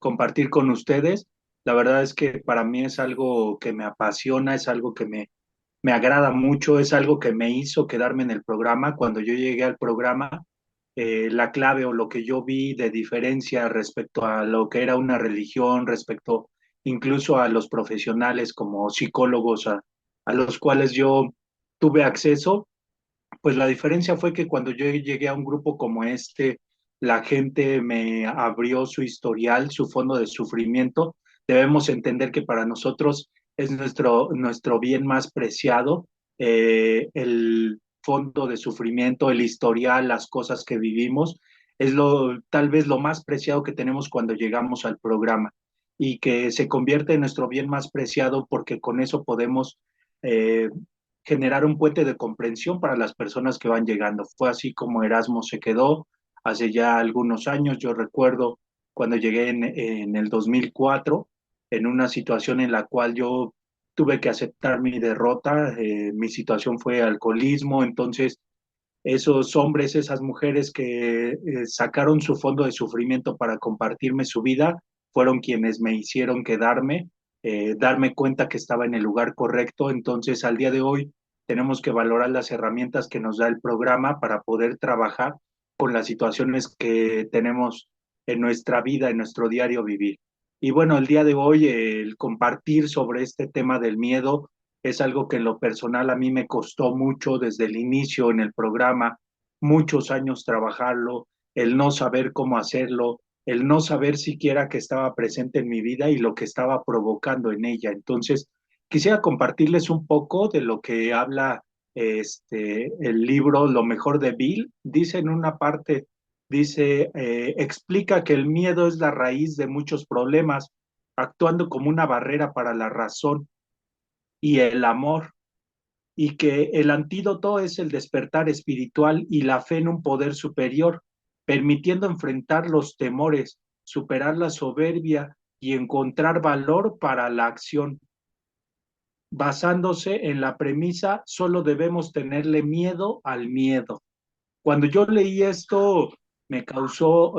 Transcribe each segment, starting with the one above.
compartir con ustedes. La verdad es que para mí es algo que me apasiona, es algo que me agrada mucho, es algo que me hizo quedarme en el programa. Cuando yo llegué al programa, la clave o lo que yo vi de diferencia respecto a lo que era una religión, respecto incluso a los profesionales como psicólogos a los cuales yo tuve acceso, pues la diferencia fue que cuando yo llegué a un grupo como este, la gente me abrió su historial, su fondo de sufrimiento. Debemos entender que para nosotros es nuestro bien más preciado, el fondo de sufrimiento, el historial, las cosas que vivimos, es tal vez lo más preciado que tenemos cuando llegamos al programa y que se convierte en nuestro bien más preciado porque con eso podemos eh, generar un puente de comprensión para las personas que van llegando. Fue así como Erasmo se quedó hace ya algunos años. Yo recuerdo cuando llegué en el 2004, en una situación en la cual yo tuve que aceptar mi derrota. Mi situación fue alcoholismo. Entonces esos hombres, esas mujeres que sacaron su fondo de sufrimiento para compartirme su vida, fueron quienes me hicieron quedarme, darme cuenta que estaba en el lugar correcto. Entonces, al día de hoy, tenemos que valorar las herramientas que nos da el programa para poder trabajar con las situaciones que tenemos en nuestra vida, en nuestro diario vivir. Y bueno, el día de hoy, el compartir sobre este tema del miedo es algo que en lo personal a mí me costó mucho desde el inicio en el programa, muchos años trabajarlo, el no saber cómo hacerlo, el no saber siquiera que estaba presente en mi vida y lo que estaba provocando en ella. Entonces, quisiera compartirles un poco de lo que habla el libro Lo mejor de Bill. Dice en una parte, dice, explica que el miedo es la raíz de muchos problemas, actuando como una barrera para la razón y el amor, y que el antídoto es el despertar espiritual y la fe en un poder superior, permitiendo enfrentar los temores, superar la soberbia y encontrar valor para la acción, basándose en la premisa solo debemos tenerle miedo al miedo. Cuando yo leí esto, me causó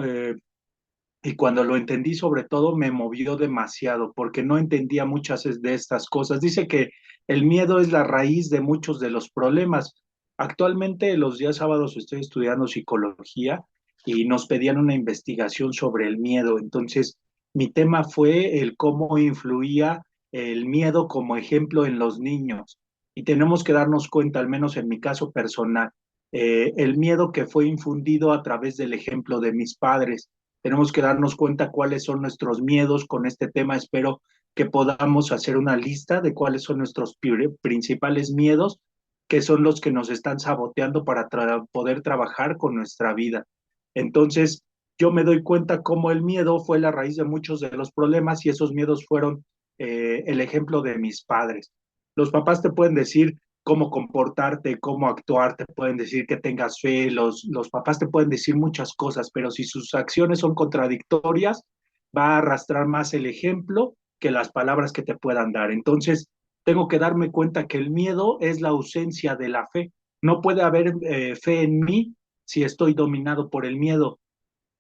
y cuando lo entendí, sobre todo, me movió demasiado porque no entendía muchas de estas cosas. Dice que el miedo es la raíz de muchos de los problemas. Actualmente, los días sábados estoy estudiando psicología y nos pedían una investigación sobre el miedo. Entonces, mi tema fue el cómo influía el miedo como ejemplo en los niños. Y tenemos que darnos cuenta, al menos en mi caso personal, el miedo que fue infundido a través del ejemplo de mis padres. Tenemos que darnos cuenta cuáles son nuestros miedos con este tema. Espero que podamos hacer una lista de cuáles son nuestros principales miedos, que son los que nos están saboteando para poder trabajar con nuestra vida. Entonces, yo me doy cuenta cómo el miedo fue la raíz de muchos de los problemas y esos miedos fueron el ejemplo de mis padres. Los papás te pueden decir cómo comportarte, cómo actuar, te pueden decir que tengas fe, los papás te pueden decir muchas cosas, pero si sus acciones son contradictorias, va a arrastrar más el ejemplo que las palabras que te puedan dar. Entonces, tengo que darme cuenta que el miedo es la ausencia de la fe. No puede haber fe en mí si estoy dominado por el miedo.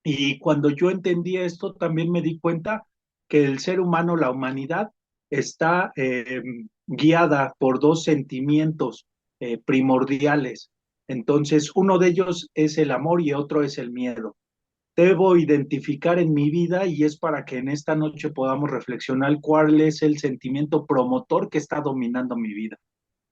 Y cuando yo entendí esto, también me di cuenta que el ser humano, la humanidad, está guiada por dos sentimientos primordiales. Entonces, uno de ellos es el amor y otro es el miedo. Debo identificar en mi vida y es para que en esta noche podamos reflexionar cuál es el sentimiento promotor que está dominando mi vida.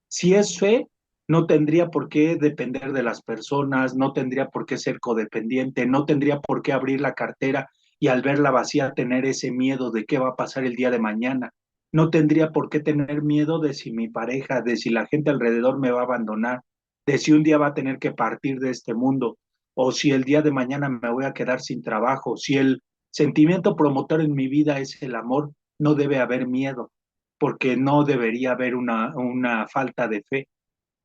Si es fe, no tendría por qué depender de las personas, no tendría por qué ser codependiente, no tendría por qué abrir la cartera y al verla vacía tener ese miedo de qué va a pasar el día de mañana. No tendría por qué tener miedo de si mi pareja, de si la gente alrededor me va a abandonar, de si un día va a tener que partir de este mundo, o si el día de mañana me voy a quedar sin trabajo. Si el sentimiento promotor en mi vida es el amor, no debe haber miedo porque no debería haber una falta de fe.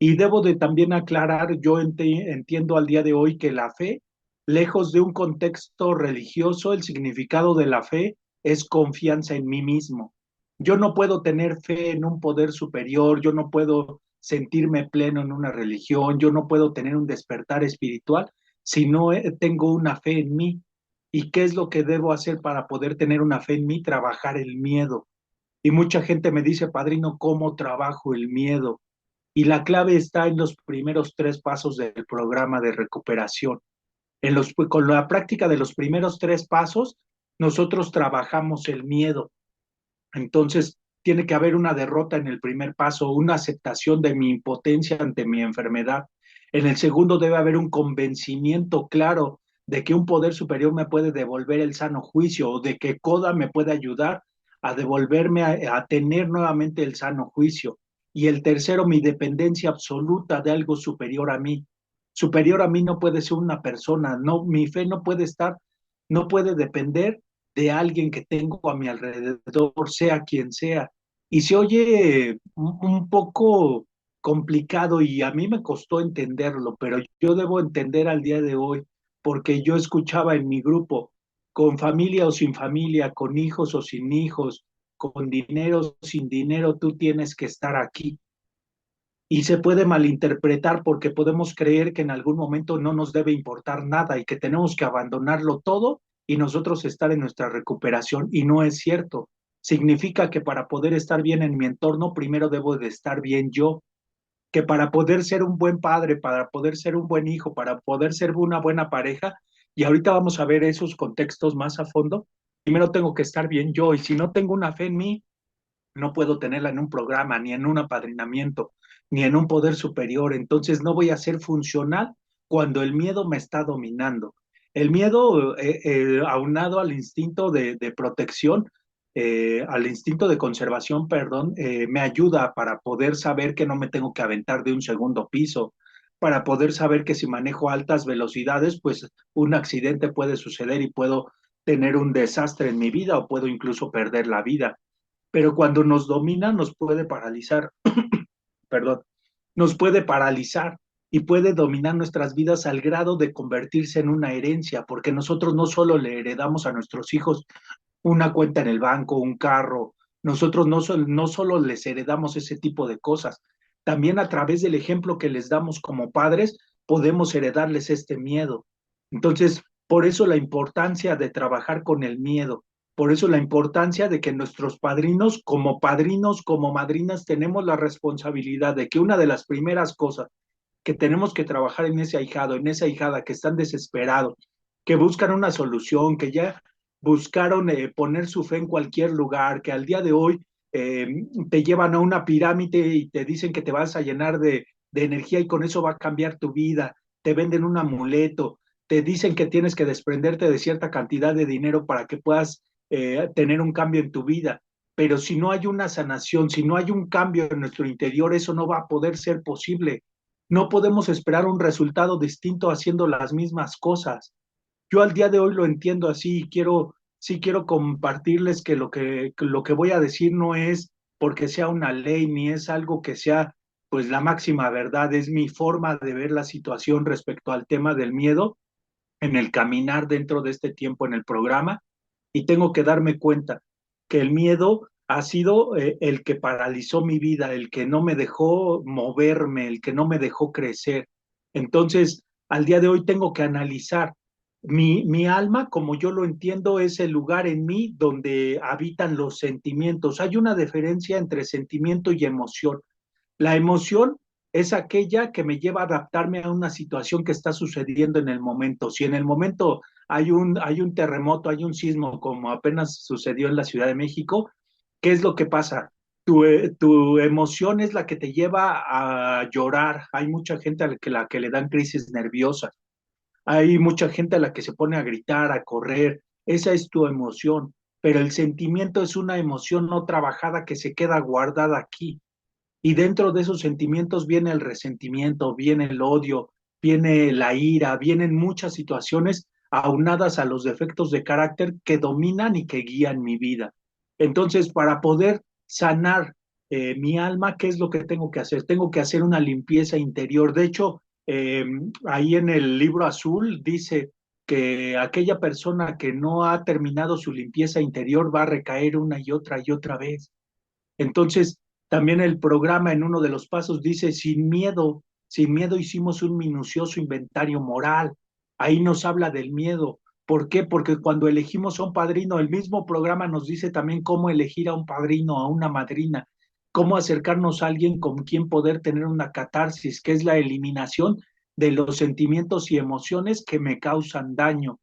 Y debo de también aclarar, yo entiendo al día de hoy que la fe, lejos de un contexto religioso, el significado de la fe es confianza en mí mismo. Yo no puedo tener fe en un poder superior, yo no puedo sentirme pleno en una religión, yo no puedo tener un despertar espiritual si no tengo una fe en mí. ¿Y qué es lo que debo hacer para poder tener una fe en mí? Trabajar el miedo. Y mucha gente me dice, padrino, ¿cómo trabajo el miedo? Y la clave está en los primeros 3 pasos del programa de recuperación. Con la práctica de los primeros 3 pasos, nosotros trabajamos el miedo. Entonces, tiene que haber una derrota en el primer paso, una aceptación de mi impotencia ante mi enfermedad. En el segundo debe haber un convencimiento claro de que un poder superior me puede devolver el sano juicio o de que Koda me puede ayudar a devolverme a tener nuevamente el sano juicio. Y el tercero, mi dependencia absoluta de algo superior a mí. Superior a mí no puede ser una persona, no, mi fe no puede estar, no puede depender de alguien que tengo a mi alrededor, sea quien sea. Y se oye un poco complicado y a mí me costó entenderlo, pero yo debo entender al día de hoy, porque yo escuchaba en mi grupo, con familia o sin familia, con hijos o sin hijos, con dinero o sin dinero, tú tienes que estar aquí. Y se puede malinterpretar porque podemos creer que en algún momento no nos debe importar nada y que tenemos que abandonarlo todo y nosotros estar en nuestra recuperación. Y no es cierto. Significa que para poder estar bien en mi entorno, primero debo de estar bien yo, que para poder ser un buen padre, para poder ser un buen hijo, para poder ser una buena pareja, y ahorita vamos a ver esos contextos más a fondo, primero tengo que estar bien yo, y si no tengo una fe en mí, no puedo tenerla en un programa, ni en un apadrinamiento, ni en un poder superior. Entonces no voy a ser funcional cuando el miedo me está dominando. El miedo, aunado al instinto de protección, al instinto de conservación, perdón, me ayuda para poder saber que no me tengo que aventar de un segundo piso, para poder saber que si manejo altas velocidades, pues un accidente puede suceder y puedo tener un desastre en mi vida o puedo incluso perder la vida, pero cuando nos domina nos puede paralizar, perdón, nos puede paralizar y puede dominar nuestras vidas al grado de convertirse en una herencia, porque nosotros no solo le heredamos a nuestros hijos una cuenta en el banco, un carro, nosotros no solo les heredamos ese tipo de cosas, también a través del ejemplo que les damos como padres podemos heredarles este miedo. Entonces, por eso la importancia de trabajar con el miedo, por eso la importancia de que nuestros padrinos, como madrinas, tenemos la responsabilidad de que una de las primeras cosas que tenemos que trabajar en ese ahijado, en esa ahijada que están desesperados, que buscan una solución, que ya buscaron poner su fe en cualquier lugar, que al día de hoy eh, te llevan a una pirámide y te dicen que te vas a llenar de energía y con eso va a cambiar tu vida, te venden un amuleto, te dicen que tienes que desprenderte de cierta cantidad de dinero para que puedas tener un cambio en tu vida. Pero si no hay una sanación, si no hay un cambio en nuestro interior, eso no va a poder ser posible. No podemos esperar un resultado distinto haciendo las mismas cosas. Yo al día de hoy lo entiendo así y sí quiero compartirles que lo que voy a decir no es porque sea una ley ni es algo que sea pues la máxima verdad, es mi forma de ver la situación respecto al tema del miedo en el caminar dentro de este tiempo en el programa y tengo que darme cuenta que el miedo ha sido el que paralizó mi vida, el que no me dejó moverme, el que no me dejó crecer. Entonces, al día de hoy tengo que analizar. Mi alma, como yo lo entiendo, es el lugar en mí donde habitan los sentimientos. Hay una diferencia entre sentimiento y emoción. La emoción es aquella que me lleva a adaptarme a una situación que está sucediendo en el momento. Si en el momento hay un terremoto, hay un sismo, como apenas sucedió en la Ciudad de México, ¿qué es lo que pasa? Tu emoción es la que te lleva a llorar. Hay mucha gente a la que le dan crisis nerviosas. Hay mucha gente a la que se pone a gritar, a correr. Esa es tu emoción. Pero el sentimiento es una emoción no trabajada que se queda guardada aquí. Y dentro de esos sentimientos viene el resentimiento, viene el odio, viene la ira, vienen muchas situaciones aunadas a los defectos de carácter que dominan y que guían mi vida. Entonces, para poder sanar mi alma, ¿qué es lo que tengo que hacer? Tengo que hacer una limpieza interior. De hecho, ahí en el libro azul dice que aquella persona que no ha terminado su limpieza interior va a recaer una y otra vez. Entonces, también el programa en uno de los pasos dice, sin miedo hicimos un minucioso inventario moral. Ahí nos habla del miedo. ¿Por qué? Porque cuando elegimos a un padrino, el mismo programa nos dice también cómo elegir a un padrino, a una madrina, cómo acercarnos a alguien con quien poder tener una catarsis, que es la eliminación de los sentimientos y emociones que me causan daño.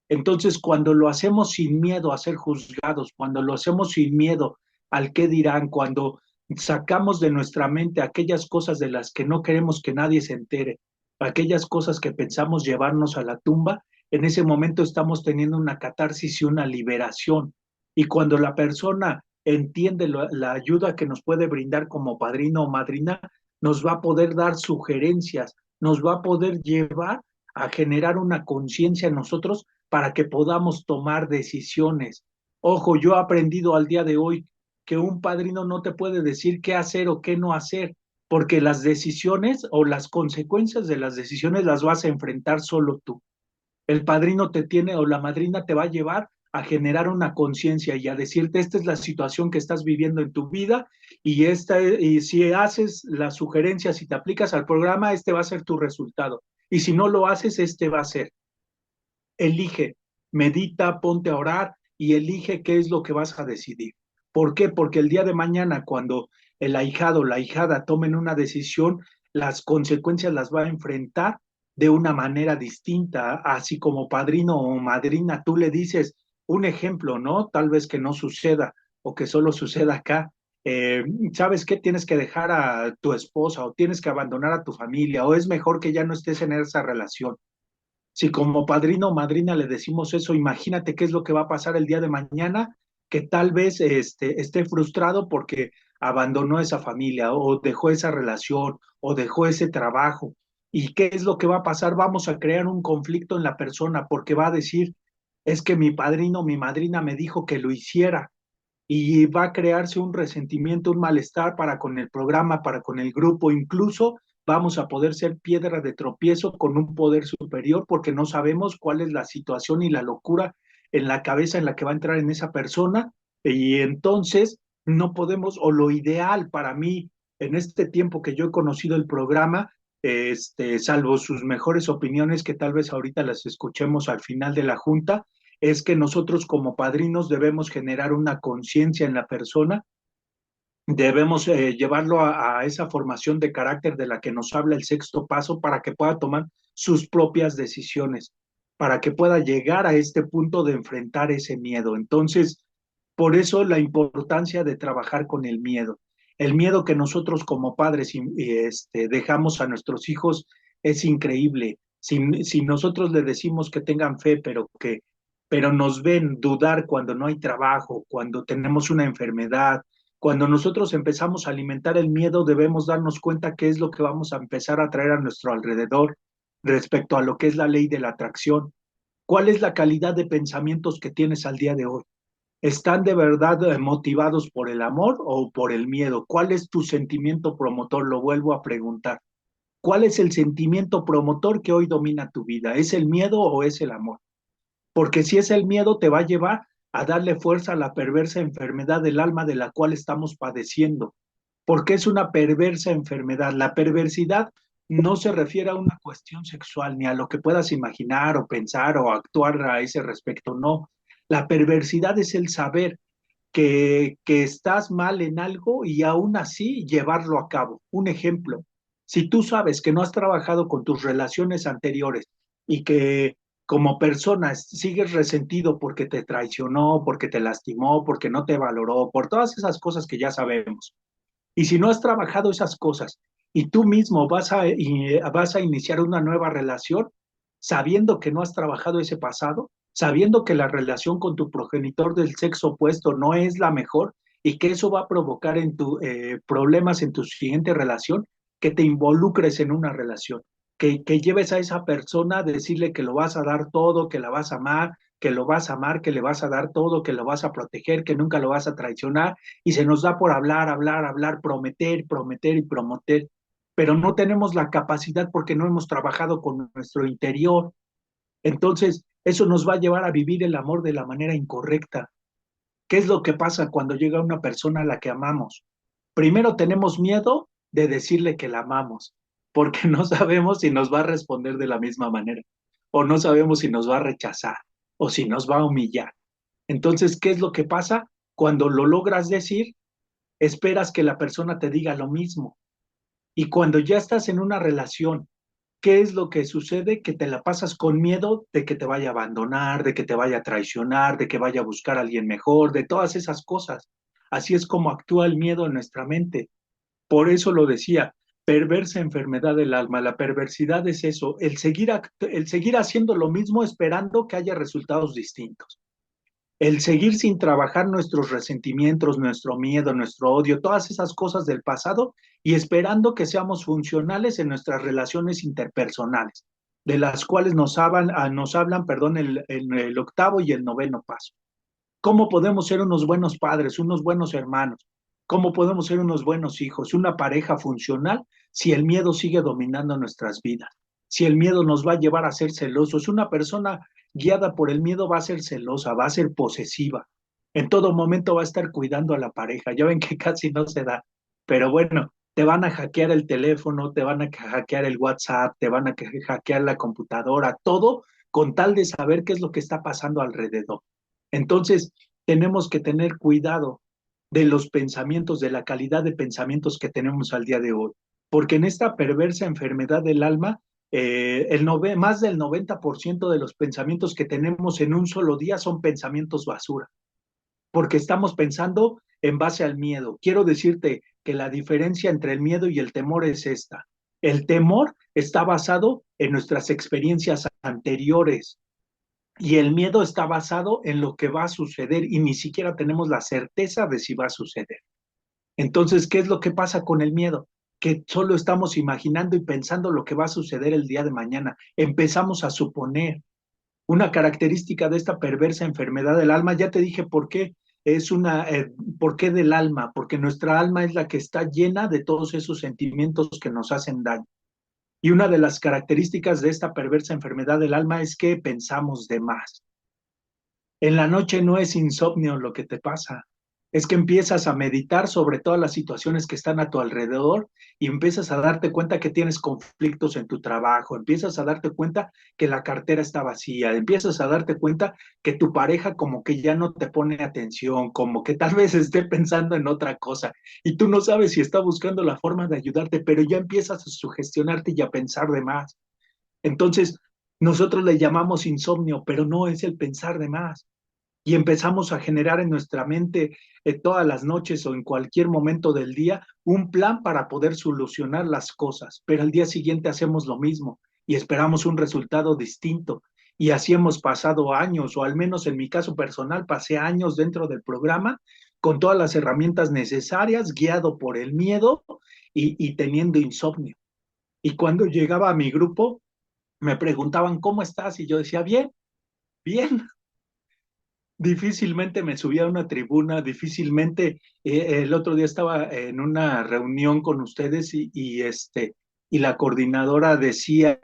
Entonces, cuando lo hacemos sin miedo a ser juzgados, cuando lo hacemos sin miedo al qué dirán, cuando sacamos de nuestra mente aquellas cosas de las que no queremos que nadie se entere, aquellas cosas que pensamos llevarnos a la tumba, en ese momento estamos teniendo una catarsis y una liberación. Y cuando la persona entiende la ayuda que nos puede brindar como padrino o madrina, nos va a poder dar sugerencias, nos va a poder llevar a generar una conciencia en nosotros para que podamos tomar decisiones. Ojo, yo he aprendido al día de hoy que un padrino no te puede decir qué hacer o qué no hacer, porque las decisiones o las consecuencias de las decisiones las vas a enfrentar solo tú. El padrino te tiene o la madrina te va a llevar a generar una conciencia y a decirte esta es la situación que estás viviendo en tu vida y si haces las sugerencias y te aplicas al programa, este va a ser tu resultado. Y si no lo haces, este va a ser. Elige, medita, ponte a orar y elige qué es lo que vas a decidir. ¿Por qué? Porque el día de mañana, cuando el ahijado o la ahijada tomen una decisión, las consecuencias las va a enfrentar de una manera distinta, así como padrino o madrina, tú le dices un ejemplo, ¿no? Tal vez que no suceda o que solo suceda acá. Eh, ¿Sabes qué? Tienes que dejar a tu esposa o tienes que abandonar a tu familia o es mejor que ya no estés en esa relación. Si como padrino o madrina le decimos eso, imagínate qué es lo que va a pasar el día de mañana, que tal vez esté frustrado porque abandonó esa familia o dejó esa relación o dejó ese trabajo. ¿Y qué es lo que va a pasar? Vamos a crear un conflicto en la persona porque va a decir, es que mi padrino o mi madrina me dijo que lo hiciera y va a crearse un resentimiento, un malestar para con el programa, para con el grupo, incluso vamos a poder ser piedra de tropiezo con un poder superior porque no sabemos cuál es la situación y la locura en la cabeza en la que va a entrar en esa persona y entonces no podemos, o lo ideal para mí en este tiempo que yo he conocido el programa, salvo sus mejores opiniones que tal vez ahorita las escuchemos al final de la junta, es que nosotros como padrinos debemos generar una conciencia en la persona, debemos llevarlo a esa formación de carácter de la que nos habla el sexto paso para que pueda tomar sus propias decisiones, para que pueda llegar a este punto de enfrentar ese miedo. Entonces, por eso la importancia de trabajar con el miedo. El miedo que nosotros como padres dejamos a nuestros hijos es increíble. Si nosotros le decimos que tengan fe, pero nos ven dudar cuando no hay trabajo, cuando tenemos una enfermedad, cuando nosotros empezamos a alimentar el miedo, debemos darnos cuenta qué es lo que vamos a empezar a traer a nuestro alrededor respecto a lo que es la ley de la atracción. ¿Cuál es la calidad de pensamientos que tienes al día de hoy? ¿Están de verdad motivados por el amor o por el miedo? ¿Cuál es tu sentimiento promotor? Lo vuelvo a preguntar. ¿Cuál es el sentimiento promotor que hoy domina tu vida? ¿Es el miedo o es el amor? Porque si es el miedo, te va a llevar a darle fuerza a la perversa enfermedad del alma de la cual estamos padeciendo. Porque es una perversa enfermedad. La perversidad no se refiere a una cuestión sexual, ni a lo que puedas imaginar o pensar o actuar a ese respecto, no. La perversidad es el saber que estás mal en algo y aún así llevarlo a cabo. Un ejemplo, si tú sabes que no has trabajado con tus relaciones anteriores y que como persona sigues resentido porque te traicionó, porque te lastimó, porque no te valoró, por todas esas cosas que ya sabemos, y si no has trabajado esas cosas y tú mismo vas a iniciar una nueva relación, sabiendo que no has trabajado ese pasado, sabiendo que la relación con tu progenitor del sexo opuesto no es la mejor y que eso va a provocar problemas en tu siguiente relación, que te involucres en una relación, que lleves a esa persona a decirle que lo vas a dar todo, que la vas a amar, que lo vas a amar, que le vas a dar todo, que lo vas a proteger, que nunca lo vas a traicionar y se nos da por hablar, hablar, hablar, prometer, prometer y prometer, pero no tenemos la capacidad porque no hemos trabajado con nuestro interior. Entonces, eso nos va a llevar a vivir el amor de la manera incorrecta. ¿Qué es lo que pasa cuando llega una persona a la que amamos? Primero tenemos miedo de decirle que la amamos, porque no sabemos si nos va a responder de la misma manera, o no sabemos si nos va a rechazar, o si nos va a humillar. Entonces, ¿qué es lo que pasa? Cuando lo logras decir, esperas que la persona te diga lo mismo. Y cuando ya estás en una relación, ¿qué es lo que sucede? Que te la pasas con miedo de que te vaya a abandonar, de que te vaya a traicionar, de que vaya a buscar a alguien mejor, de todas esas cosas. Así es como actúa el miedo en nuestra mente. Por eso lo decía, perversa enfermedad del alma. La perversidad es eso, el seguir haciendo lo mismo esperando que haya resultados distintos. El seguir sin trabajar nuestros resentimientos, nuestro miedo, nuestro odio, todas esas cosas del pasado y esperando que seamos funcionales en nuestras relaciones interpersonales, de las cuales nos hablan, perdón, el octavo y el noveno paso. ¿Cómo podemos ser unos buenos padres, unos buenos hermanos? ¿Cómo podemos ser unos buenos hijos, una pareja funcional si el miedo sigue dominando nuestras vidas? Si el miedo nos va a llevar a ser celosos, una persona guiada por el miedo va a ser celosa, va a ser posesiva. En todo momento va a estar cuidando a la pareja. Ya ven que casi no se da. Pero bueno, te van a hackear el teléfono, te van a hackear el WhatsApp, te van a hackear la computadora, todo con tal de saber qué es lo que está pasando alrededor. Entonces, tenemos que tener cuidado de los pensamientos, de la calidad de pensamientos que tenemos al día de hoy, porque en esta perversa enfermedad del alma, más del 90% de los pensamientos que tenemos en un solo día son pensamientos basura, porque estamos pensando en base al miedo. Quiero decirte que la diferencia entre el miedo y el temor es esta. El temor está basado en nuestras experiencias anteriores, y el miedo está basado en lo que va a suceder y ni siquiera tenemos la certeza de si va a suceder. Entonces, ¿qué es lo que pasa con el miedo? Que solo estamos imaginando y pensando lo que va a suceder el día de mañana. Empezamos a suponer. Una característica de esta perversa enfermedad del alma, ya te dije por qué, ¿por qué del alma? Porque nuestra alma es la que está llena de todos esos sentimientos que nos hacen daño. Y una de las características de esta perversa enfermedad del alma es que pensamos de más. En la noche no es insomnio lo que te pasa, es que empiezas a meditar sobre todas las situaciones que están a tu alrededor y empiezas a darte cuenta que tienes conflictos en tu trabajo, empiezas a darte cuenta que la cartera está vacía, empiezas a darte cuenta que tu pareja como que ya no te pone atención, como que tal vez esté pensando en otra cosa y tú no sabes si está buscando la forma de ayudarte, pero ya empiezas a sugestionarte y a pensar de más. Entonces, nosotros le llamamos insomnio, pero no es el pensar de más y empezamos a generar en nuestra mente todas las noches o en cualquier momento del día un plan para poder solucionar las cosas, pero al día siguiente hacemos lo mismo y esperamos un resultado distinto. Y así hemos pasado años, o al menos en mi caso personal, pasé años dentro del programa con todas las herramientas necesarias, guiado por el miedo y teniendo insomnio. Y cuando llegaba a mi grupo, me preguntaban, ¿cómo estás? Y yo decía, bien, bien, difícilmente me subía a una tribuna, difícilmente el otro día estaba en una reunión con ustedes y la coordinadora decía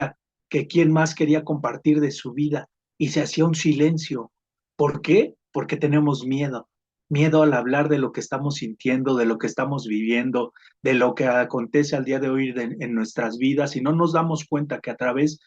que quién más quería compartir de su vida y se hacía un silencio. ¿Por qué? Porque tenemos miedo. Miedo al hablar de lo que estamos sintiendo, de lo que estamos viviendo, de lo que acontece al día de hoy en nuestras vidas y no nos damos cuenta que a través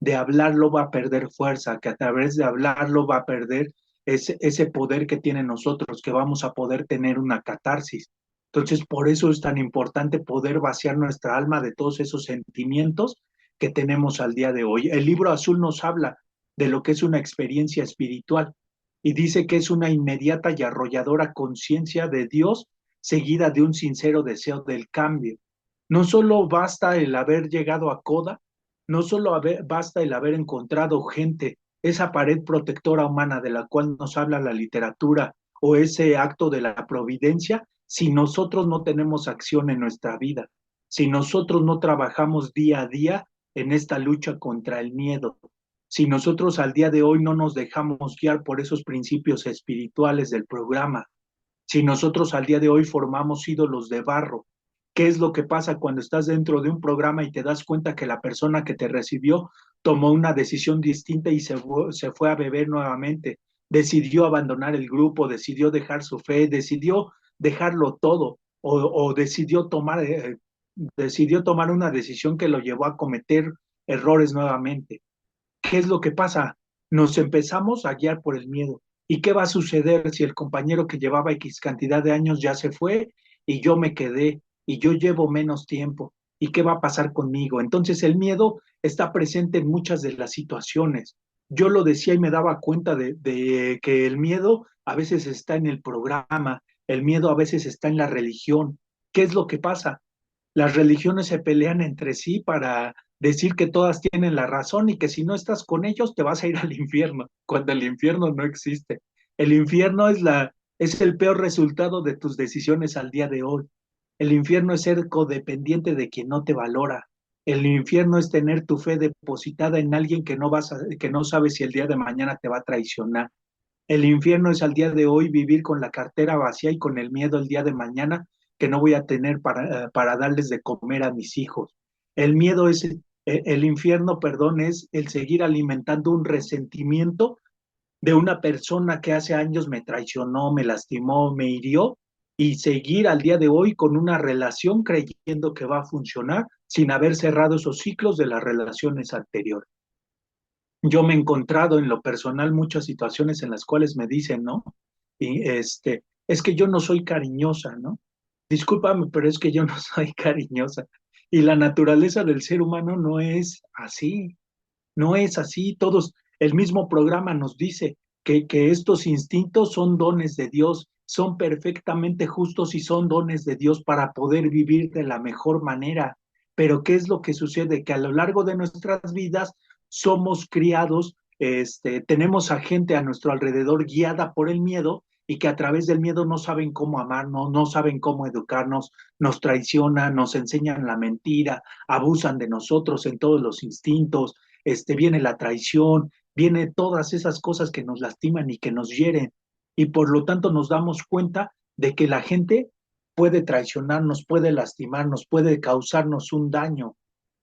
de hablarlo va a perder fuerza, que a través de hablarlo va a perder ese poder que tiene nosotros, que vamos a poder tener una catarsis. Entonces, por eso es tan importante poder vaciar nuestra alma de todos esos sentimientos que tenemos al día de hoy. El libro azul nos habla de lo que es una experiencia espiritual y dice que es una inmediata y arrolladora conciencia de Dios seguida de un sincero deseo del cambio. No solo basta el haber llegado a Coda, no solo basta el haber encontrado gente, esa pared protectora humana de la cual nos habla la literatura o ese acto de la providencia, si nosotros no tenemos acción en nuestra vida, si nosotros no trabajamos día a día en esta lucha contra el miedo, si nosotros al día de hoy no nos dejamos guiar por esos principios espirituales del programa, si nosotros al día de hoy formamos ídolos de barro. ¿Qué es lo que pasa cuando estás dentro de un programa y te das cuenta que la persona que te recibió tomó una decisión distinta y se fue a beber nuevamente? Decidió abandonar el grupo, decidió dejar su fe, decidió dejarlo todo o decidió tomar una decisión que lo llevó a cometer errores nuevamente. ¿Qué es lo que pasa? Nos empezamos a guiar por el miedo. ¿Y qué va a suceder si el compañero que llevaba X cantidad de años ya se fue y yo me quedé y yo llevo menos tiempo? ¿Y qué va a pasar conmigo? Entonces el miedo está presente en muchas de las situaciones. Yo lo decía y me daba cuenta de que el miedo a veces está en el programa, el miedo a veces está en la religión. ¿Qué es lo que pasa? Las religiones se pelean entre sí para decir que todas tienen la razón y que si no estás con ellos te vas a ir al infierno, cuando el infierno no existe. El infierno es el peor resultado de tus decisiones al día de hoy. El infierno es ser codependiente de quien no te valora. El infierno es tener tu fe depositada en alguien que no sabe si el día de mañana te va a traicionar. El infierno es al día de hoy vivir con la cartera vacía y con el miedo el día de mañana que no voy a tener para darles de comer a mis hijos. El miedo es, el infierno, perdón, es el seguir alimentando un resentimiento de una persona que hace años me traicionó, me lastimó, me hirió y seguir al día de hoy con una relación creyendo que va a funcionar sin haber cerrado esos ciclos de las relaciones anteriores. Yo me he encontrado en lo personal muchas situaciones en las cuales me dicen, ¿no? Y es que yo no soy cariñosa, ¿no? Discúlpame, pero es que yo no soy cariñosa. Y la naturaleza del ser humano no es así, no es así. Todos, el mismo programa nos dice que estos instintos son dones de Dios, son perfectamente justos y son dones de Dios para poder vivir de la mejor manera. Pero ¿qué es lo que sucede? Que a lo largo de nuestras vidas somos criados, tenemos a gente a nuestro alrededor guiada por el miedo y que a través del miedo no saben cómo amarnos, no saben cómo educarnos, nos traicionan, nos enseñan la mentira, abusan de nosotros en todos los instintos, viene la traición, viene todas esas cosas que nos lastiman y que nos hieren. Y por lo tanto nos damos cuenta de que la gente puede traicionarnos, puede lastimarnos, puede causarnos un daño.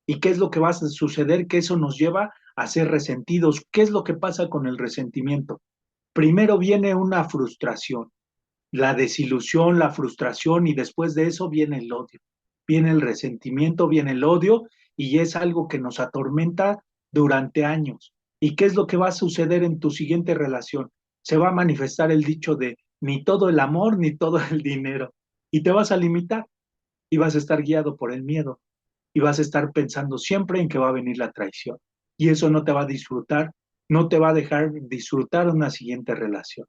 ¿Y qué es lo que va a suceder? Que eso nos lleva a ser resentidos. ¿Qué es lo que pasa con el resentimiento? Primero viene una frustración, la desilusión, la frustración y después de eso viene el odio. Viene el resentimiento, viene el odio y es algo que nos atormenta durante años. ¿Y qué es lo que va a suceder en tu siguiente relación? Se va a manifestar el dicho de ni todo el amor ni todo el dinero y te vas a limitar y vas a estar guiado por el miedo y vas a estar pensando siempre en que va a venir la traición y eso no te va a disfrutar, no te va a dejar disfrutar una siguiente relación.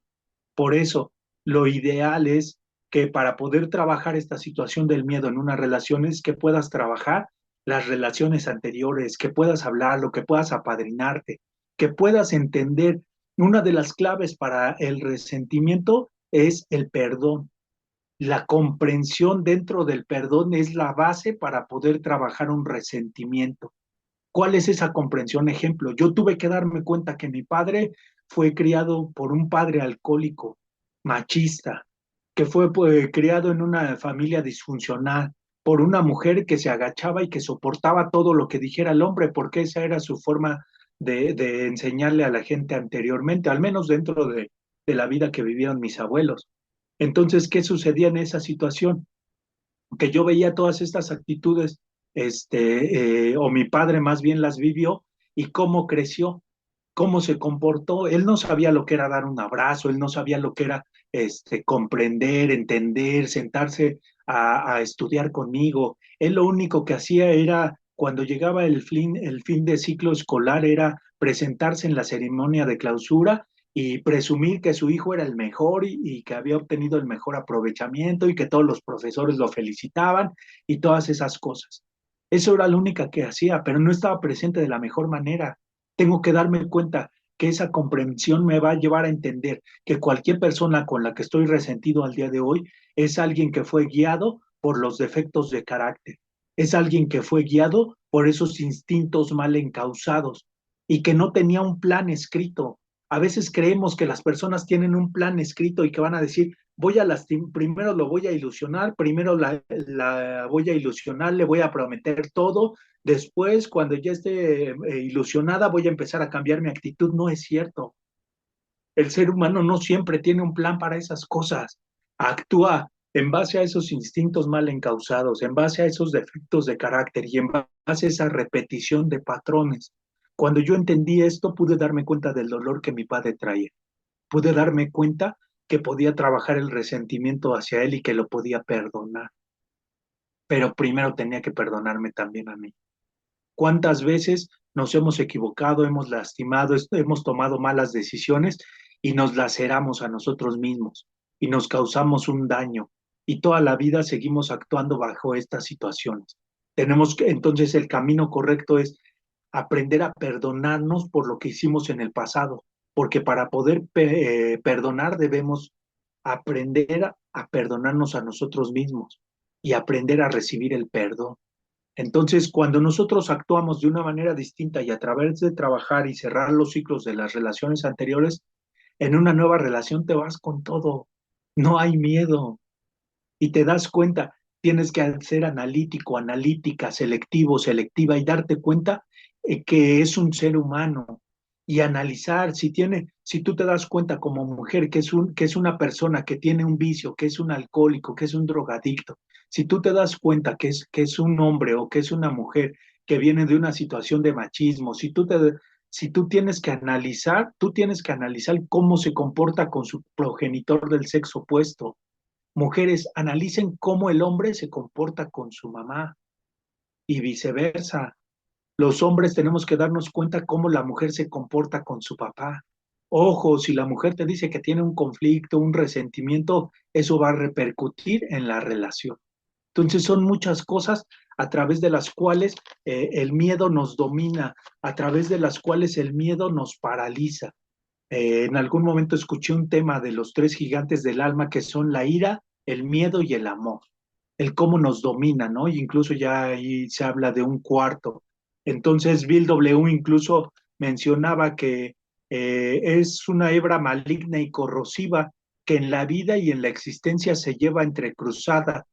Por eso, lo ideal es que para poder trabajar esta situación del miedo en una relación es que puedas trabajar las relaciones anteriores, que puedas hablarlo, que puedas apadrinarte, que puedas entender. Una de las claves para el resentimiento es el perdón. La comprensión dentro del perdón es la base para poder trabajar un resentimiento. ¿Cuál es esa comprensión? Ejemplo, yo tuve que darme cuenta que mi padre fue criado por un padre alcohólico, machista, que fue pues, criado en una familia disfuncional, por una mujer que se agachaba y que soportaba todo lo que dijera el hombre, porque esa era su forma de enseñarle a la gente anteriormente, al menos dentro de la vida que vivieron mis abuelos. Entonces, ¿qué sucedía en esa situación? Que yo veía todas estas actitudes, o mi padre más bien las vivió y cómo creció, cómo se comportó. Él no sabía lo que era dar un abrazo, él no sabía lo que era comprender, entender, sentarse a estudiar conmigo. Él lo único que hacía era, cuando llegaba el fin de ciclo escolar, era presentarse en la ceremonia de clausura y presumir que su hijo era el mejor y que había obtenido el mejor aprovechamiento y que todos los profesores lo felicitaban y todas esas cosas. Eso era lo único que hacía, pero no estaba presente de la mejor manera. Tengo que darme cuenta que esa comprensión me va a llevar a entender que cualquier persona con la que estoy resentido al día de hoy es alguien que fue guiado por los defectos de carácter, es alguien que fue guiado por esos instintos mal encausados y que no tenía un plan escrito. A veces creemos que las personas tienen un plan escrito y que van a decir, voy a lastimar, primero lo voy a ilusionar, primero la voy a ilusionar, le voy a prometer todo, después cuando ya esté ilusionada voy a empezar a cambiar mi actitud. No es cierto. El ser humano no siempre tiene un plan para esas cosas. Actúa en base a esos instintos mal encausados, en base a esos defectos de carácter y en base a esa repetición de patrones. Cuando yo entendí esto, pude darme cuenta del dolor que mi padre traía. Pude darme cuenta que podía trabajar el resentimiento hacia él y que lo podía perdonar. Pero primero tenía que perdonarme también a mí. ¿Cuántas veces nos hemos equivocado, hemos lastimado, hemos tomado malas decisiones y nos laceramos a nosotros mismos y nos causamos un daño y toda la vida seguimos actuando bajo estas situaciones? Tenemos que, entonces el camino correcto es aprender a perdonarnos por lo que hicimos en el pasado, porque para poder perdonar debemos aprender a perdonarnos a nosotros mismos y aprender a recibir el perdón. Entonces, cuando nosotros actuamos de una manera distinta y a través de trabajar y cerrar los ciclos de las relaciones anteriores, en una nueva relación te vas con todo, no hay miedo y te das cuenta, tienes que ser analítico, analítica, selectivo, selectiva y darte cuenta que es un ser humano y analizar si tú te das cuenta como mujer que es una persona que tiene un vicio, que es un alcohólico, que es un drogadicto, si tú te das cuenta que es un hombre o que es una mujer que viene de una situación de machismo, si tú tienes que analizar cómo se comporta con su progenitor del sexo opuesto. Mujeres, analicen cómo el hombre se comporta con su mamá y viceversa. Los hombres tenemos que darnos cuenta cómo la mujer se comporta con su papá. Ojo, si la mujer te dice que tiene un conflicto, un resentimiento, eso va a repercutir en la relación. Entonces son muchas cosas a través de las cuales el miedo nos domina, a través de las cuales el miedo nos paraliza. En algún momento escuché un tema de los tres gigantes del alma que son la ira, el miedo y el amor, el cómo nos domina, ¿no? Y incluso ya ahí se habla de un cuarto. Entonces Bill W. incluso mencionaba que es una hebra maligna y corrosiva que en la vida y en la existencia se lleva entrecruzada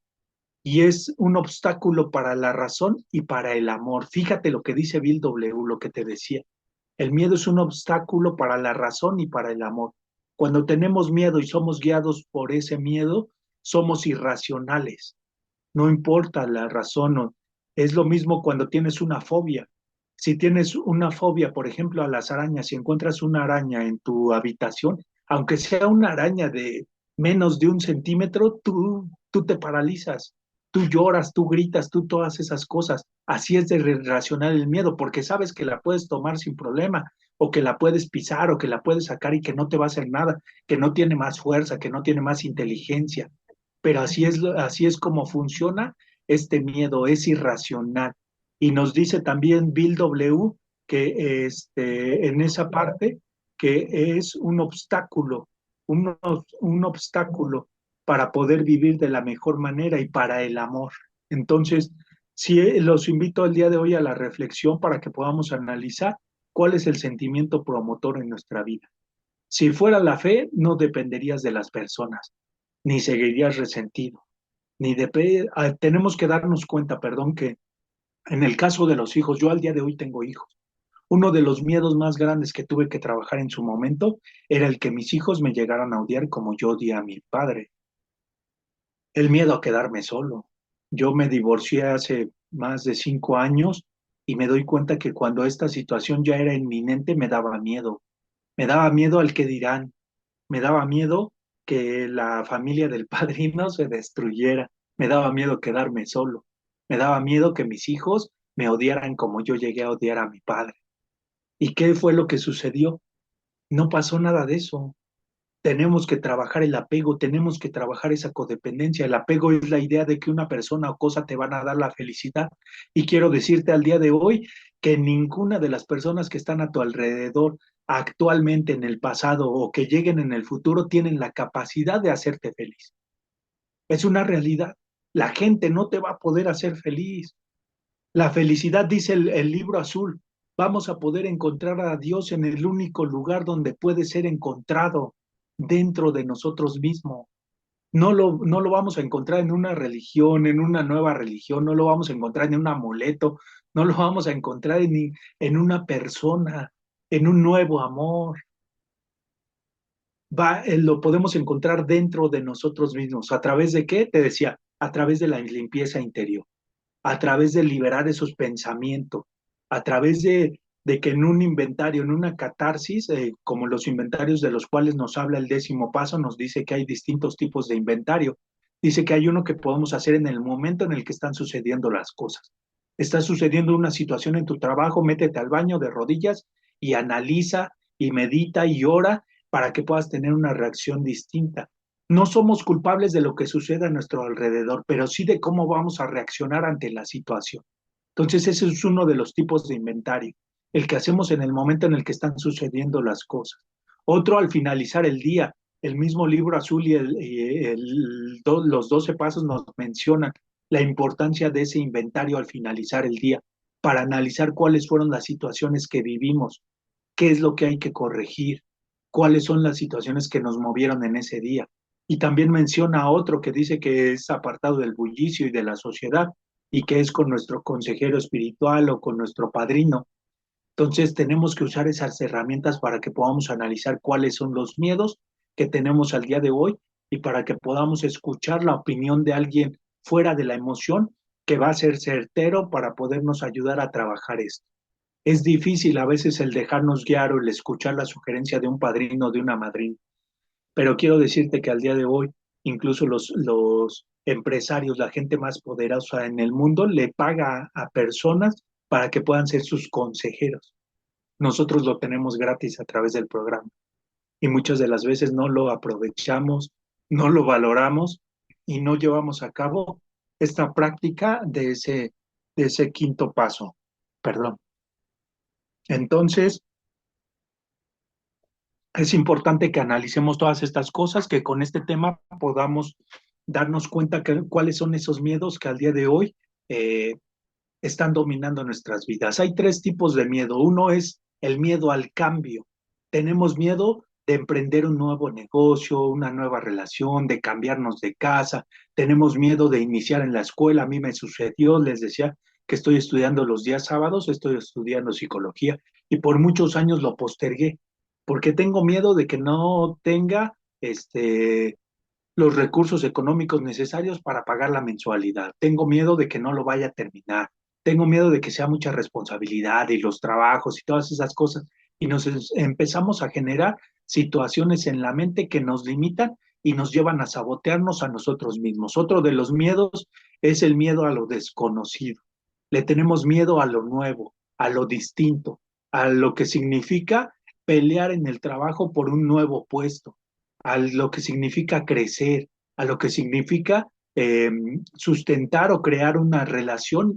y es un obstáculo para la razón y para el amor. Fíjate lo que dice Bill W., lo que te decía. El miedo es un obstáculo para la razón y para el amor. Cuando tenemos miedo y somos guiados por ese miedo, somos irracionales. No importa la razón. Es lo mismo cuando tienes una fobia. Si tienes una fobia, por ejemplo, a las arañas, si encuentras una araña en tu habitación, aunque sea una araña de menos de 1 centímetro, tú te paralizas, tú lloras, tú gritas, tú todas esas cosas. Así es de racional el miedo, porque sabes que la puedes tomar sin problema, o que la puedes pisar, o que la puedes sacar y que no te va a hacer nada, que no tiene más fuerza, que no tiene más inteligencia. Pero así es como funciona este miedo, es irracional. Y nos dice también Bill W. que en esa parte que es un obstáculo para poder vivir de la mejor manera y para el amor. Entonces, sí, los invito el día de hoy a la reflexión para que podamos analizar cuál es el sentimiento promotor en nuestra vida. Si fuera la fe, no dependerías de las personas, ni seguirías resentido, tenemos que darnos cuenta, perdón, que en el caso de los hijos, yo al día de hoy tengo hijos. Uno de los miedos más grandes que tuve que trabajar en su momento era el que mis hijos me llegaran a odiar como yo odié a mi padre. El miedo a quedarme solo. Yo me divorcié hace más de 5 años y me doy cuenta que cuando esta situación ya era inminente me daba miedo. Me daba miedo al que dirán, me daba miedo que la familia del padrino se destruyera, me daba miedo quedarme solo, me daba miedo que mis hijos me odiaran como yo llegué a odiar a mi padre. ¿Y qué fue lo que sucedió? No pasó nada de eso. Tenemos que trabajar el apego, tenemos que trabajar esa codependencia. El apego es la idea de que una persona o cosa te van a dar la felicidad. Y quiero decirte al día de hoy que ninguna de las personas que están a tu alrededor actualmente en el pasado o que lleguen en el futuro tienen la capacidad de hacerte feliz. Es una realidad. La gente no te va a poder hacer feliz. La felicidad, dice el libro azul, vamos a poder encontrar a Dios en el único lugar donde puede ser encontrado, dentro de nosotros mismos. No lo vamos a encontrar en una religión, en una nueva religión, no lo vamos a encontrar en un amuleto, no lo vamos a encontrar en una persona, en un nuevo amor. Lo podemos encontrar dentro de nosotros mismos. ¿A través de qué? Te decía, a través de la limpieza interior, a través de liberar esos pensamientos, a través de que en un inventario, en una catarsis, como los inventarios de los cuales nos habla el 10º paso, nos dice que hay distintos tipos de inventario. Dice que hay uno que podemos hacer en el momento en el que están sucediendo las cosas. Está sucediendo una situación en tu trabajo, métete al baño de rodillas y analiza y medita y ora para que puedas tener una reacción distinta. No somos culpables de lo que sucede a nuestro alrededor, pero sí de cómo vamos a reaccionar ante la situación. Entonces, ese es uno de los tipos de inventario, el que hacemos en el momento en el que están sucediendo las cosas. Otro al finalizar el día. El mismo libro azul y los 12 pasos nos mencionan la importancia de ese inventario al finalizar el día, para analizar cuáles fueron las situaciones que vivimos, qué es lo que hay que corregir, cuáles son las situaciones que nos movieron en ese día. Y también menciona otro que dice que es apartado del bullicio y de la sociedad y que es con nuestro consejero espiritual o con nuestro padrino. Entonces tenemos que usar esas herramientas para que podamos analizar cuáles son los miedos que tenemos al día de hoy y para que podamos escuchar la opinión de alguien fuera de la emoción que va a ser certero para podernos ayudar a trabajar esto. Es difícil a veces el dejarnos guiar o el escuchar la sugerencia de un padrino o de una madrina, pero quiero decirte que al día de hoy, incluso los empresarios, la gente más poderosa en el mundo, le paga a personas para que puedan ser sus consejeros. Nosotros lo tenemos gratis a través del programa y muchas de las veces no lo aprovechamos, no lo valoramos y no llevamos a cabo esta práctica de ese 5º paso. Perdón. Entonces, es importante que analicemos todas estas cosas, que con este tema podamos darnos cuenta cuáles son esos miedos que al día de hoy eh, están dominando nuestras vidas. Hay 3 tipos de miedo. Uno es el miedo al cambio. Tenemos miedo de emprender un nuevo negocio, una nueva relación, de cambiarnos de casa. Tenemos miedo de iniciar en la escuela. A mí me sucedió, les decía que estoy estudiando los días sábados, estoy estudiando psicología y por muchos años lo postergué porque tengo miedo de que no tenga los recursos económicos necesarios para pagar la mensualidad. Tengo miedo de que no lo vaya a terminar. Tengo miedo de que sea mucha responsabilidad y los trabajos y todas esas cosas. Y nos empezamos a generar situaciones en la mente que nos limitan y nos llevan a sabotearnos a nosotros mismos. Otro de los miedos es el miedo a lo desconocido. Le tenemos miedo a lo nuevo, a lo distinto, a lo que significa pelear en el trabajo por un nuevo puesto, a lo que significa crecer, a lo que significa eh, sustentar o crear una relación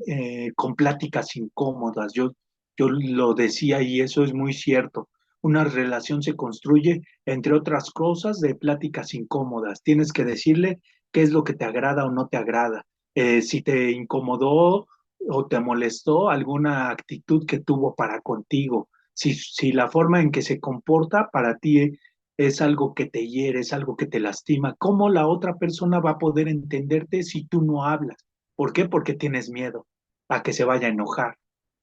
con pláticas incómodas. Yo lo decía y eso es muy cierto. Una relación se construye, entre otras cosas, de pláticas incómodas. Tienes que decirle qué es lo que te agrada o no te agrada. Si te incomodó o te molestó alguna actitud que tuvo para contigo, si la forma en que se comporta para ti es algo que te hiere, es algo que te lastima, ¿cómo la otra persona va a poder entenderte si tú no hablas? ¿Por qué? Porque tienes miedo a que se vaya a enojar,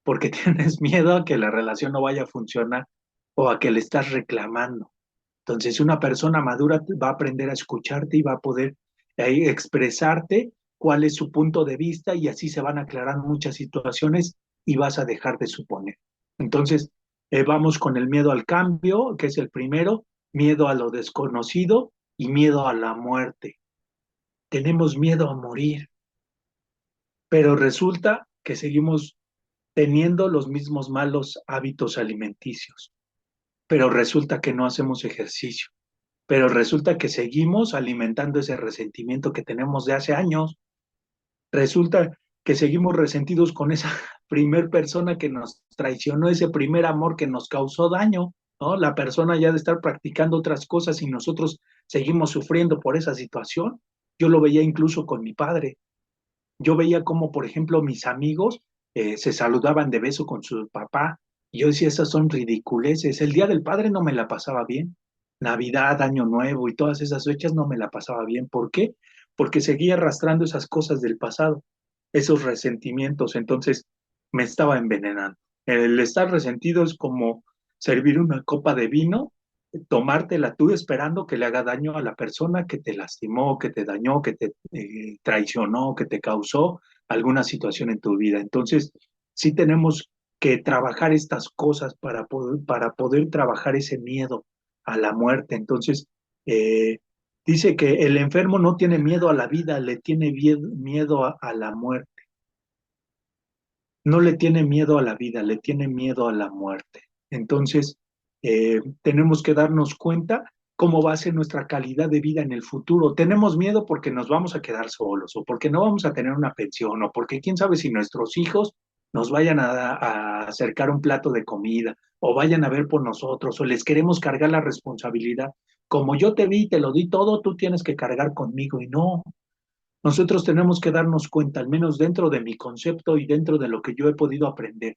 porque tienes miedo a que la relación no vaya a funcionar o a que le estás reclamando. Entonces, una persona madura va a aprender a escucharte y va a poder expresarte cuál es su punto de vista y así se van a aclarar muchas situaciones y vas a dejar de suponer. Entonces, vamos con el miedo al cambio, que es el primero, miedo a lo desconocido y miedo a la muerte. Tenemos miedo a morir, pero resulta que seguimos teniendo los mismos malos hábitos alimenticios, pero resulta que no hacemos ejercicio, pero resulta que seguimos alimentando ese resentimiento que tenemos de hace años. Resulta que seguimos resentidos con esa primer persona que nos traicionó, ese primer amor que nos causó daño, ¿no? La persona ya de estar practicando otras cosas y nosotros seguimos sufriendo por esa situación. Yo lo veía incluso con mi padre. Yo veía como, por ejemplo, mis amigos se saludaban de beso con su papá. Y yo decía, esas son ridiculeces. El Día del Padre no me la pasaba bien. Navidad, Año Nuevo y todas esas fechas no me la pasaba bien. ¿Por qué? Porque seguía arrastrando esas cosas del pasado, esos resentimientos. Entonces me estaba envenenando. El estar resentido es como servir una copa de vino, tomártela tú esperando que le haga daño a la persona que te lastimó, que te dañó, que te traicionó, que te causó alguna situación en tu vida. Entonces, sí tenemos que trabajar estas cosas para poder trabajar ese miedo a la muerte. Entonces, eh, dice que el enfermo no tiene miedo a la vida, le tiene miedo a la muerte. No le tiene miedo a la vida, le tiene miedo a la muerte. Entonces, tenemos que darnos cuenta cómo va a ser nuestra calidad de vida en el futuro. Tenemos miedo porque nos vamos a quedar solos o porque no vamos a tener una pensión o porque quién sabe si nuestros hijos nos vayan a acercar un plato de comida o vayan a ver por nosotros o les queremos cargar la responsabilidad. Como yo te vi, te lo di todo, tú tienes que cargar conmigo y no. Nosotros tenemos que darnos cuenta, al menos dentro de mi concepto y dentro de lo que yo he podido aprender.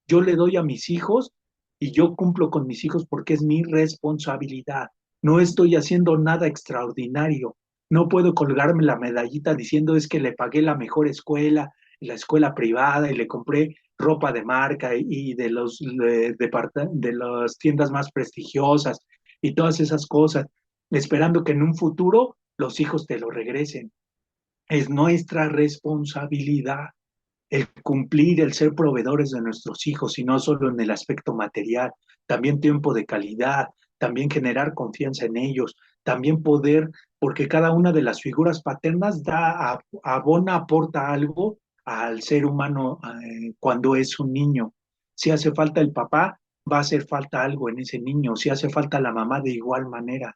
Yo le doy a mis hijos y yo cumplo con mis hijos porque es mi responsabilidad. No estoy haciendo nada extraordinario. No puedo colgarme la medallita diciendo es que le pagué la escuela privada y le compré ropa de marca y de las tiendas más prestigiosas y todas esas cosas, esperando que en un futuro los hijos te lo regresen. Es nuestra responsabilidad el cumplir, el ser proveedores de nuestros hijos, y no solo en el aspecto material, también tiempo de calidad, también generar confianza en ellos, también poder, porque cada una de las figuras paternas abona, aporta algo al ser humano cuando es un niño. Si hace falta el papá, va a hacer falta algo en ese niño, si hace falta la mamá de igual manera.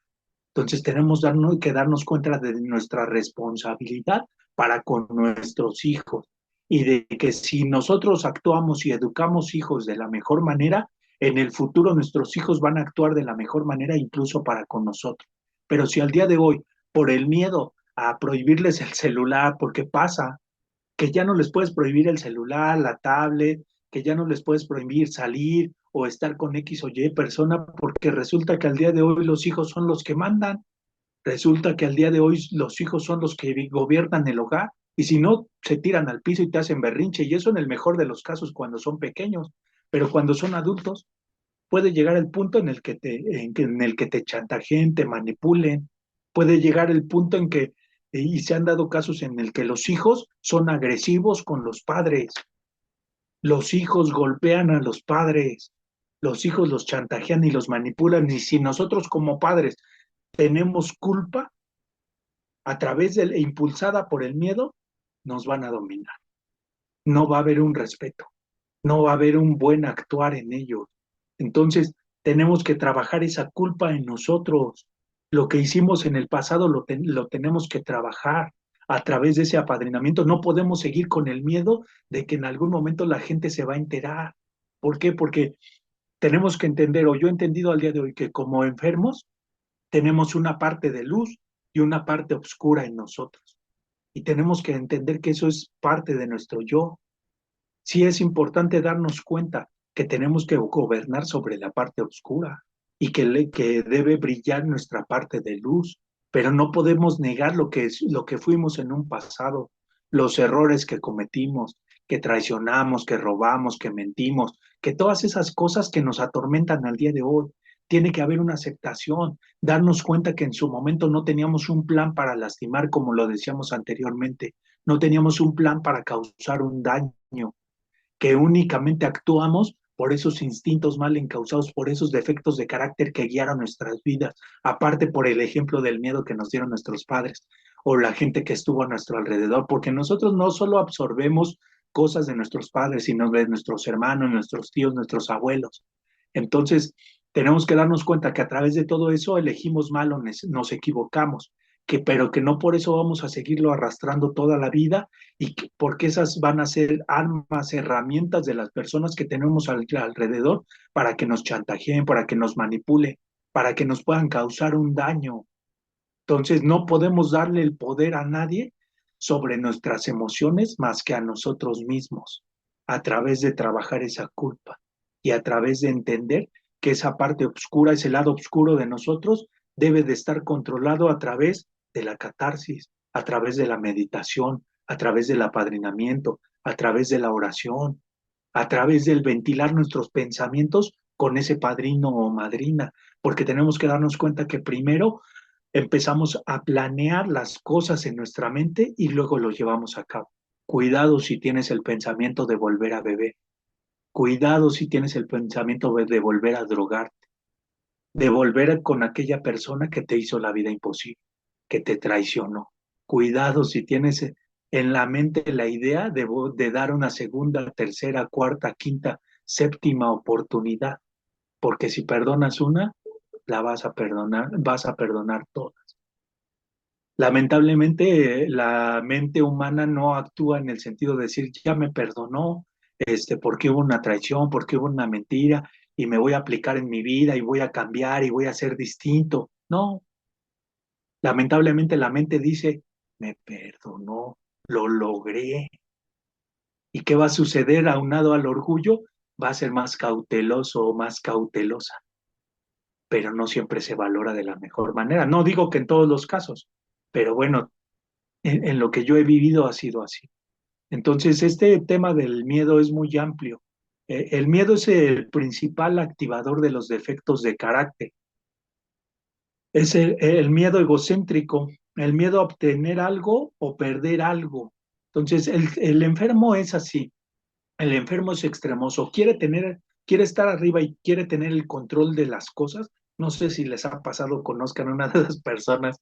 Entonces tenemos que darnos cuenta de nuestra responsabilidad para con nuestros hijos y de que si nosotros actuamos y educamos hijos de la mejor manera, en el futuro nuestros hijos van a actuar de la mejor manera incluso para con nosotros. Pero si al día de hoy, por el miedo a prohibirles el celular, porque pasa que ya no les puedes prohibir el celular, la tablet, que ya no les puedes prohibir salir o estar con X o Y persona, porque resulta que al día de hoy los hijos son los que mandan, resulta que al día de hoy los hijos son los que gobiernan el hogar, y si no, se tiran al piso y te hacen berrinche, y eso en el mejor de los casos cuando son pequeños, pero cuando son adultos puede llegar el punto en el que te chantajeen, te manipulen, puede llegar el punto en que, y se han dado casos en el que los hijos son agresivos con los padres, los hijos golpean a los padres, los hijos los chantajean y los manipulan, y si nosotros como padres tenemos culpa, a través de, impulsada por el miedo, nos van a dominar. No va a haber un respeto, no va a haber un buen actuar en ellos. Entonces, tenemos que trabajar esa culpa en nosotros. Lo que hicimos en el pasado lo tenemos que trabajar a través de ese apadrinamiento. No podemos seguir con el miedo de que en algún momento la gente se va a enterar. ¿Por qué? Porque tenemos que entender, o yo he entendido al día de hoy, que como enfermos tenemos una parte de luz y una parte oscura en nosotros. Y tenemos que entender que eso es parte de nuestro yo. Sí es importante darnos cuenta que tenemos que gobernar sobre la parte oscura y que debe brillar nuestra parte de luz, pero no podemos negar lo que fuimos en un pasado, los errores que cometimos, que traicionamos, que robamos, que mentimos, que todas esas cosas que nos atormentan al día de hoy. Tiene que haber una aceptación, darnos cuenta que en su momento no teníamos un plan para lastimar, como lo decíamos anteriormente, no teníamos un plan para causar un daño, que únicamente actuamos por esos instintos mal encausados, por esos defectos de carácter que guiaron nuestras vidas, aparte por el ejemplo del miedo que nos dieron nuestros padres o la gente que estuvo a nuestro alrededor, porque nosotros no solo absorbemos cosas de nuestros padres, sino de nuestros hermanos, nuestros tíos, nuestros abuelos. Entonces, tenemos que darnos cuenta que a través de todo eso elegimos mal o nos equivocamos, pero que no por eso vamos a seguirlo arrastrando toda la vida porque esas van a ser armas, herramientas de las personas que tenemos alrededor para que nos chantajeen, para que nos manipulen, para que nos puedan causar un daño. Entonces, no podemos darle el poder a nadie sobre nuestras emociones más que a nosotros mismos, a través de trabajar esa culpa y a través de entender que esa parte oscura, ese lado oscuro de nosotros, debe de estar controlado a través de la catarsis, a través de la meditación, a través del apadrinamiento, a través de la oración, a través del ventilar nuestros pensamientos con ese padrino o madrina, porque tenemos que darnos cuenta que primero empezamos a planear las cosas en nuestra mente y luego lo llevamos a cabo. Cuidado si tienes el pensamiento de volver a beber. Cuidado si tienes el pensamiento de volver a drogar, de volver con aquella persona que te hizo la vida imposible, que te traicionó. Cuidado si tienes en la mente la idea de dar una segunda, tercera, cuarta, quinta, séptima oportunidad, porque si perdonas una, la vas a perdonar todas. Lamentablemente, la mente humana no actúa en el sentido de decir, ya me perdonó, porque hubo una traición, porque hubo una mentira, y me voy a aplicar en mi vida, y voy a cambiar, y voy a ser distinto. No, lamentablemente la mente dice, me perdonó, lo logré. ¿Y qué va a suceder aunado al orgullo? Va a ser más cauteloso o más cautelosa, pero no siempre se valora de la mejor manera. No digo que en todos los casos, pero bueno, en lo que yo he vivido ha sido así. Entonces, este tema del miedo es muy amplio. El miedo es el principal activador de los defectos de carácter. Es el miedo egocéntrico, el miedo a obtener algo o perder algo. Entonces, el enfermo es así. El enfermo es extremoso. Quiere estar arriba y quiere tener el control de las cosas. No sé si les ha pasado, conozcan a una de las personas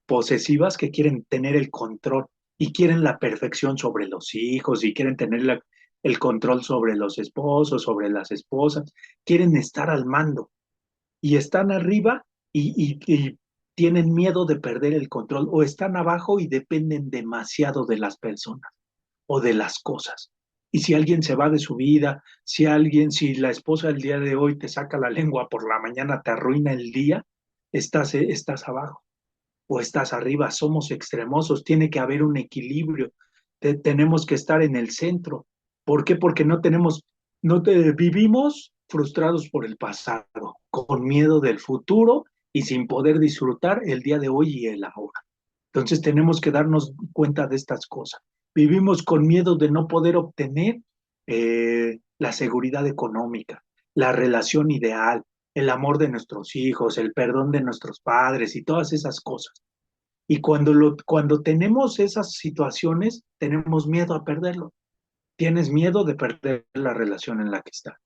posesivas que quieren tener el control y quieren la perfección sobre los hijos y quieren tener el control sobre los esposos, sobre las esposas, quieren estar al mando y están arriba y tienen miedo de perder el control o están abajo y dependen demasiado de las personas o de las cosas. Y si alguien se va de su vida, si la esposa el día de hoy te saca la lengua por la mañana, te arruina el día, estás abajo o estás arriba, somos extremosos, tiene que haber un equilibrio, tenemos que estar en el centro. ¿Por qué? Porque vivimos frustrados por el pasado, con miedo del futuro y sin poder disfrutar el día de hoy y el ahora. Entonces tenemos que darnos cuenta de estas cosas. Vivimos con miedo de no poder obtener la seguridad económica, la relación ideal, el amor de nuestros hijos, el perdón de nuestros padres y todas esas cosas. Y cuando tenemos esas situaciones, tenemos miedo a perderlo. Tienes miedo de perder la relación en la que estás.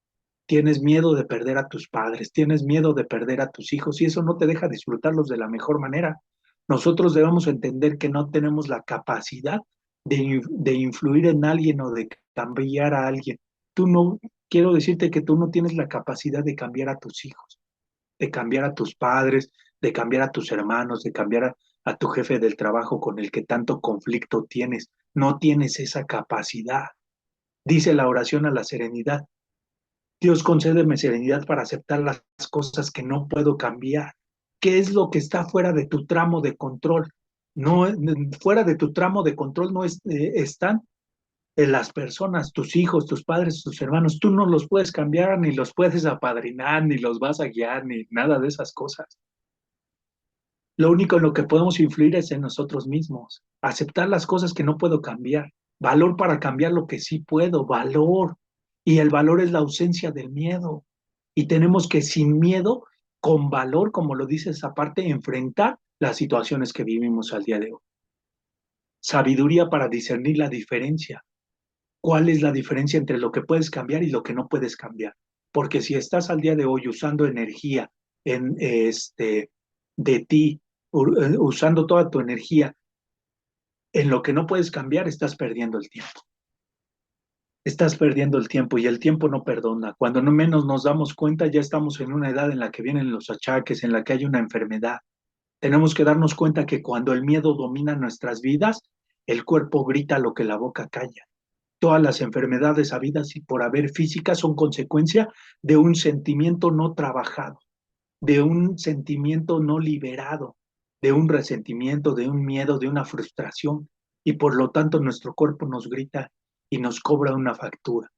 Tienes miedo de perder a tus padres, tienes miedo de perder a tus hijos y eso no te deja disfrutarlos de la mejor manera. Nosotros debemos entender que no tenemos la capacidad de influir en alguien o de cambiar a alguien. Tú no, quiero decirte que tú no tienes la capacidad de cambiar a tus hijos, de cambiar a tus padres, de cambiar a tus hermanos, de cambiar a tu jefe del trabajo con el que tanto conflicto tienes. No tienes esa capacidad. Dice la oración a la serenidad. Dios, concédeme serenidad para aceptar las cosas que no puedo cambiar. ¿Qué es lo que está fuera de tu tramo de control? No, fuera de tu tramo de control no están las personas, tus hijos, tus padres, tus hermanos. Tú no los puedes cambiar, ni los puedes apadrinar, ni los vas a guiar, ni nada de esas cosas. Lo único en lo que podemos influir es en nosotros mismos. Aceptar las cosas que no puedo cambiar. Valor para cambiar lo que sí puedo. Valor. Y el valor es la ausencia del miedo. Y tenemos que sin miedo, con valor, como lo dice esa parte, enfrentar las situaciones que vivimos al día de hoy. Sabiduría para discernir la diferencia. ¿Cuál es la diferencia entre lo que puedes cambiar y lo que no puedes cambiar? Porque si estás al día de hoy usando energía de ti, usando toda tu energía en lo que no puedes cambiar, estás perdiendo el tiempo. Estás perdiendo el tiempo y el tiempo no perdona. Cuando no menos nos damos cuenta, ya estamos en una edad en la que vienen los achaques, en la que hay una enfermedad. Tenemos que darnos cuenta que cuando el miedo domina nuestras vidas, el cuerpo grita lo que la boca calla. Todas las enfermedades habidas y por haber físicas son consecuencia de un sentimiento no trabajado, de un sentimiento no liberado, de un resentimiento, de un miedo, de una frustración. Y por lo tanto nuestro cuerpo nos grita y nos cobra una factura.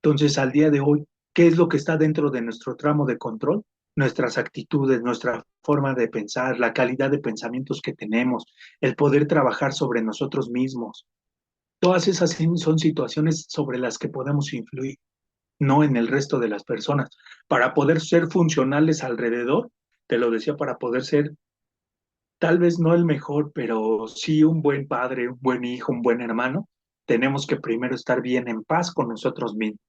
Entonces, al día de hoy, ¿qué es lo que está dentro de nuestro tramo de control? Nuestras actitudes, nuestra forma de pensar, la calidad de pensamientos que tenemos, el poder trabajar sobre nosotros mismos. Todas esas son situaciones sobre las que podemos influir, no en el resto de las personas. Para poder ser funcionales alrededor, te lo decía, para poder ser tal vez no el mejor, pero sí un buen padre, un buen hijo, un buen hermano, tenemos que primero estar bien en paz con nosotros mismos.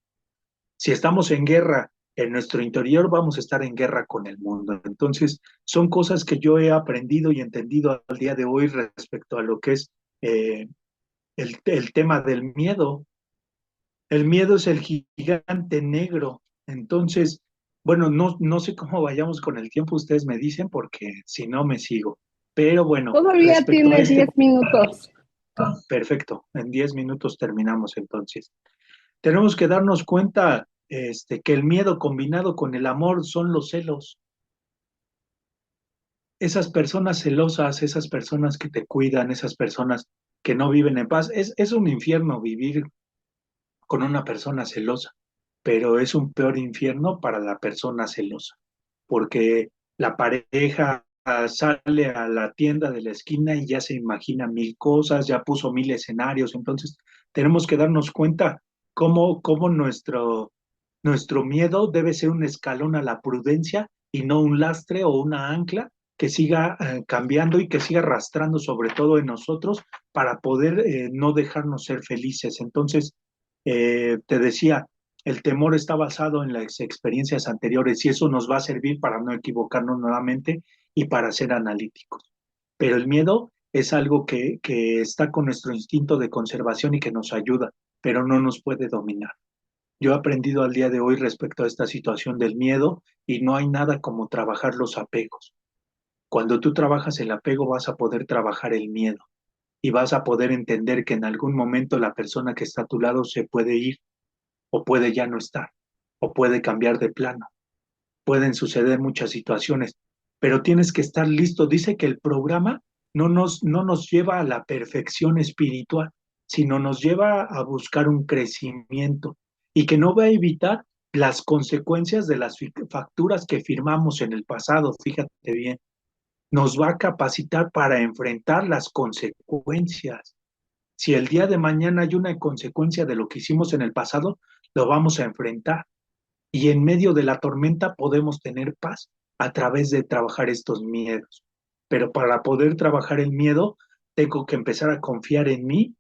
Si estamos en guerra en nuestro interior, vamos a estar en guerra con el mundo. Entonces, son cosas que yo he aprendido y entendido al día de hoy respecto a lo que es eh, el tema del miedo. El miedo es el gigante negro. Entonces, bueno, no sé cómo vayamos con el tiempo, ustedes me dicen, porque si no me sigo. Pero bueno, Todavía respecto a tiene este, 10 minutos. perfecto, en 10 minutos terminamos entonces. Tenemos que darnos cuenta que el miedo combinado con el amor son los celos. Esas personas celosas, esas personas que te cuidan, esas personas que no viven en paz, es un infierno vivir con una persona celosa, pero es un peor infierno para la persona celosa, porque la pareja sale a la tienda de la esquina y ya se imagina mil cosas, ya puso mil escenarios, entonces tenemos que darnos cuenta cómo nuestro miedo debe ser un escalón a la prudencia y no un lastre o una ancla que siga cambiando y que siga arrastrando sobre todo en nosotros para poder no dejarnos ser felices. Entonces, te decía, el temor está basado en las experiencias anteriores y eso nos va a servir para no equivocarnos nuevamente y para ser analíticos. Pero el miedo es algo que está con nuestro instinto de conservación y que nos ayuda, pero no nos puede dominar. Yo he aprendido al día de hoy respecto a esta situación del miedo y no hay nada como trabajar los apegos. Cuando tú trabajas el apego vas a poder trabajar el miedo y vas a poder entender que en algún momento la persona que está a tu lado se puede ir o puede ya no estar o puede cambiar de plano. Pueden suceder muchas situaciones, pero tienes que estar listo. Dice que el programa no nos lleva a la perfección espiritual, sino nos lleva a buscar un crecimiento y que no va a evitar las consecuencias de las facturas que firmamos en el pasado. Fíjate bien, nos va a capacitar para enfrentar las consecuencias. Si el día de mañana hay una consecuencia de lo que hicimos en el pasado, lo vamos a enfrentar y en medio de la tormenta podemos tener paz a través de trabajar estos miedos. Pero para poder trabajar el miedo, tengo que empezar a confiar en mí,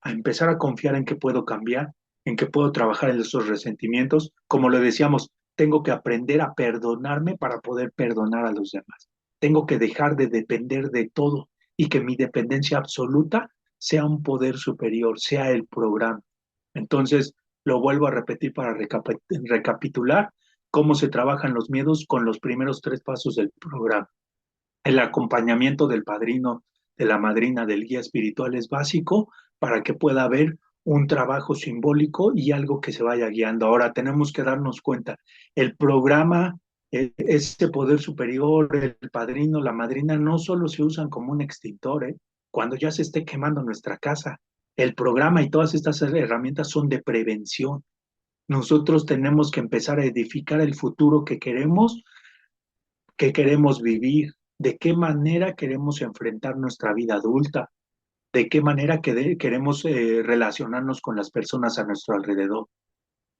a empezar a confiar en que puedo cambiar, en que puedo trabajar en esos resentimientos. Como le decíamos, tengo que aprender a perdonarme para poder perdonar a los demás. Tengo que dejar de depender de todo y que mi dependencia absoluta sea un poder superior, sea el programa. Entonces, lo vuelvo a repetir para recapitular cómo se trabajan los miedos con los primeros tres pasos del programa. El acompañamiento del padrino, de la madrina, del guía espiritual es básico para que pueda haber un trabajo simbólico y algo que se vaya guiando. Ahora tenemos que darnos cuenta, el programa, ese poder superior, el padrino, la madrina, no solo se usan como un extintor, cuando ya se esté quemando nuestra casa. El programa y todas estas herramientas son de prevención. Nosotros tenemos que empezar a edificar el futuro que queremos vivir, de qué manera queremos enfrentar nuestra vida adulta, de qué manera queremos relacionarnos con las personas a nuestro alrededor.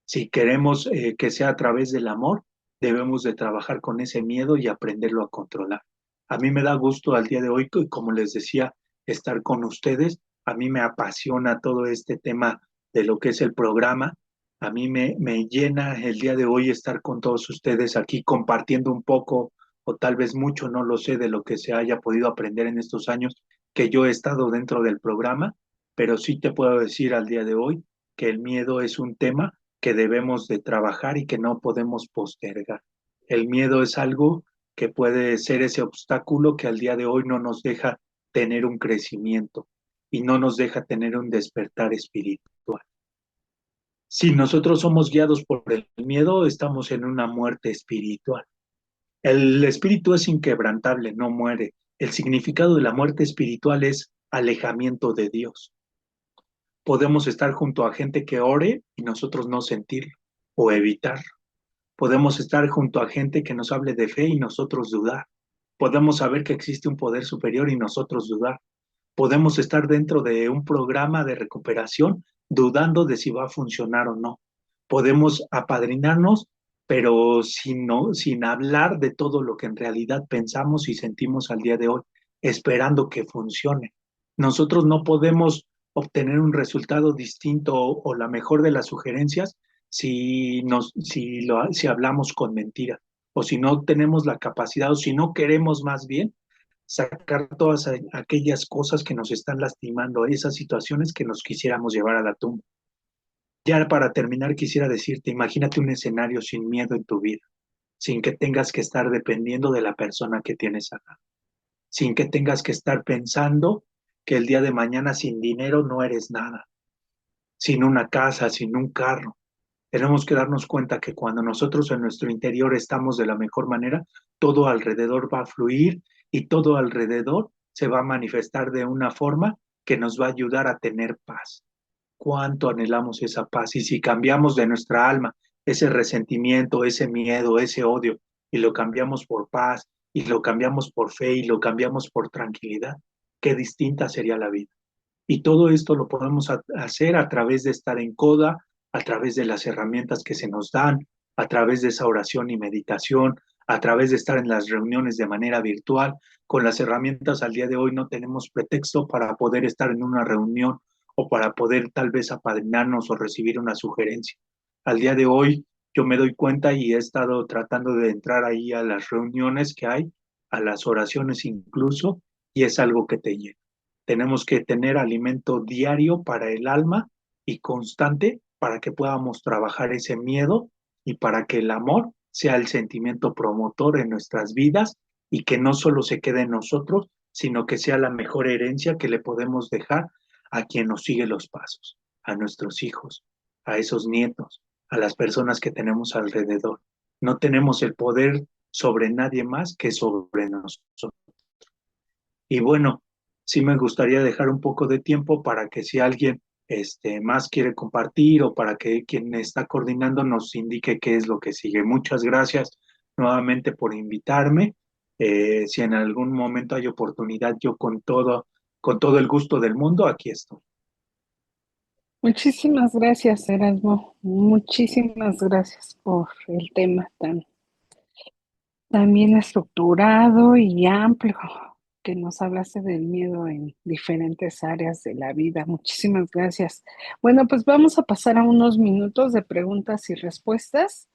Si queremos que sea a través del amor, debemos de trabajar con ese miedo y aprenderlo a controlar. A mí me da gusto al día de hoy, como les decía, estar con ustedes. A mí me apasiona todo este tema de lo que es el programa. A mí me llena el día de hoy estar con todos ustedes aquí compartiendo un poco o tal vez mucho, no lo sé, de lo que se haya podido aprender en estos años que yo he estado dentro del programa, pero sí te puedo decir al día de hoy que el miedo es un tema que debemos de trabajar y que no podemos postergar. El miedo es algo que puede ser ese obstáculo que al día de hoy no nos deja tener un crecimiento y no nos deja tener un despertar espiritual. Si nosotros somos guiados por el miedo, estamos en una muerte espiritual. El espíritu es inquebrantable, no muere. El significado de la muerte espiritual es alejamiento de Dios. Podemos estar junto a gente que ore y nosotros no sentirlo o evitarlo. Podemos estar junto a gente que nos hable de fe y nosotros dudar. Podemos saber que existe un poder superior y nosotros dudar. Podemos estar dentro de un programa de recuperación dudando de si va a funcionar o no. Podemos apadrinarnos, pero sin hablar de todo lo que en realidad pensamos y sentimos al día de hoy, esperando que funcione. Nosotros no podemos obtener un resultado distinto o la mejor de las sugerencias si hablamos con mentira, o si no tenemos la capacidad, o si no queremos más bien sacar todas aquellas cosas que nos están lastimando, esas situaciones que nos quisiéramos llevar a la tumba. Ya para terminar, quisiera decirte, imagínate un escenario sin miedo en tu vida, sin que tengas que estar dependiendo de la persona que tienes acá, sin que tengas que estar pensando que el día de mañana sin dinero no eres nada, sin una casa, sin un carro. Tenemos que darnos cuenta que cuando nosotros en nuestro interior estamos de la mejor manera, todo alrededor va a fluir y todo alrededor se va a manifestar de una forma que nos va a ayudar a tener paz. Cuánto anhelamos esa paz. Y si cambiamos de nuestra alma ese resentimiento, ese miedo, ese odio, y lo cambiamos por paz, y lo cambiamos por fe, y lo cambiamos por tranquilidad, qué distinta sería la vida. Y todo esto lo podemos hacer a través de estar en coda, a través de las herramientas que se nos dan, a través de esa oración y meditación, a través de estar en las reuniones de manera virtual. Con las herramientas al día de hoy no tenemos pretexto para poder estar en una reunión o para poder tal vez apadrinarnos o recibir una sugerencia. Al día de hoy yo me doy cuenta y he estado tratando de entrar ahí a las reuniones que hay, a las oraciones incluso, y es algo que te llena. Tenemos que tener alimento diario para el alma y constante para que podamos trabajar ese miedo y para que el amor sea el sentimiento promotor en nuestras vidas y que no solo se quede en nosotros, sino que sea la mejor herencia que le podemos dejar a quien nos sigue los pasos, a nuestros hijos, a esos nietos, a las personas que tenemos alrededor. No tenemos el poder sobre nadie más que sobre nosotros. Y bueno, sí me gustaría dejar un poco de tiempo para que si alguien más quiere compartir o para que quien está coordinando nos indique qué es lo que sigue. Muchas gracias nuevamente por invitarme. Si en algún momento hay oportunidad, yo con todo el gusto del mundo, aquí estoy. Muchísimas gracias, Erasmo. Muchísimas gracias por el tema tan bien estructurado y amplio que nos hablaste del miedo en diferentes áreas de la vida. Muchísimas gracias. Bueno, pues vamos a pasar a unos minutos de preguntas y respuestas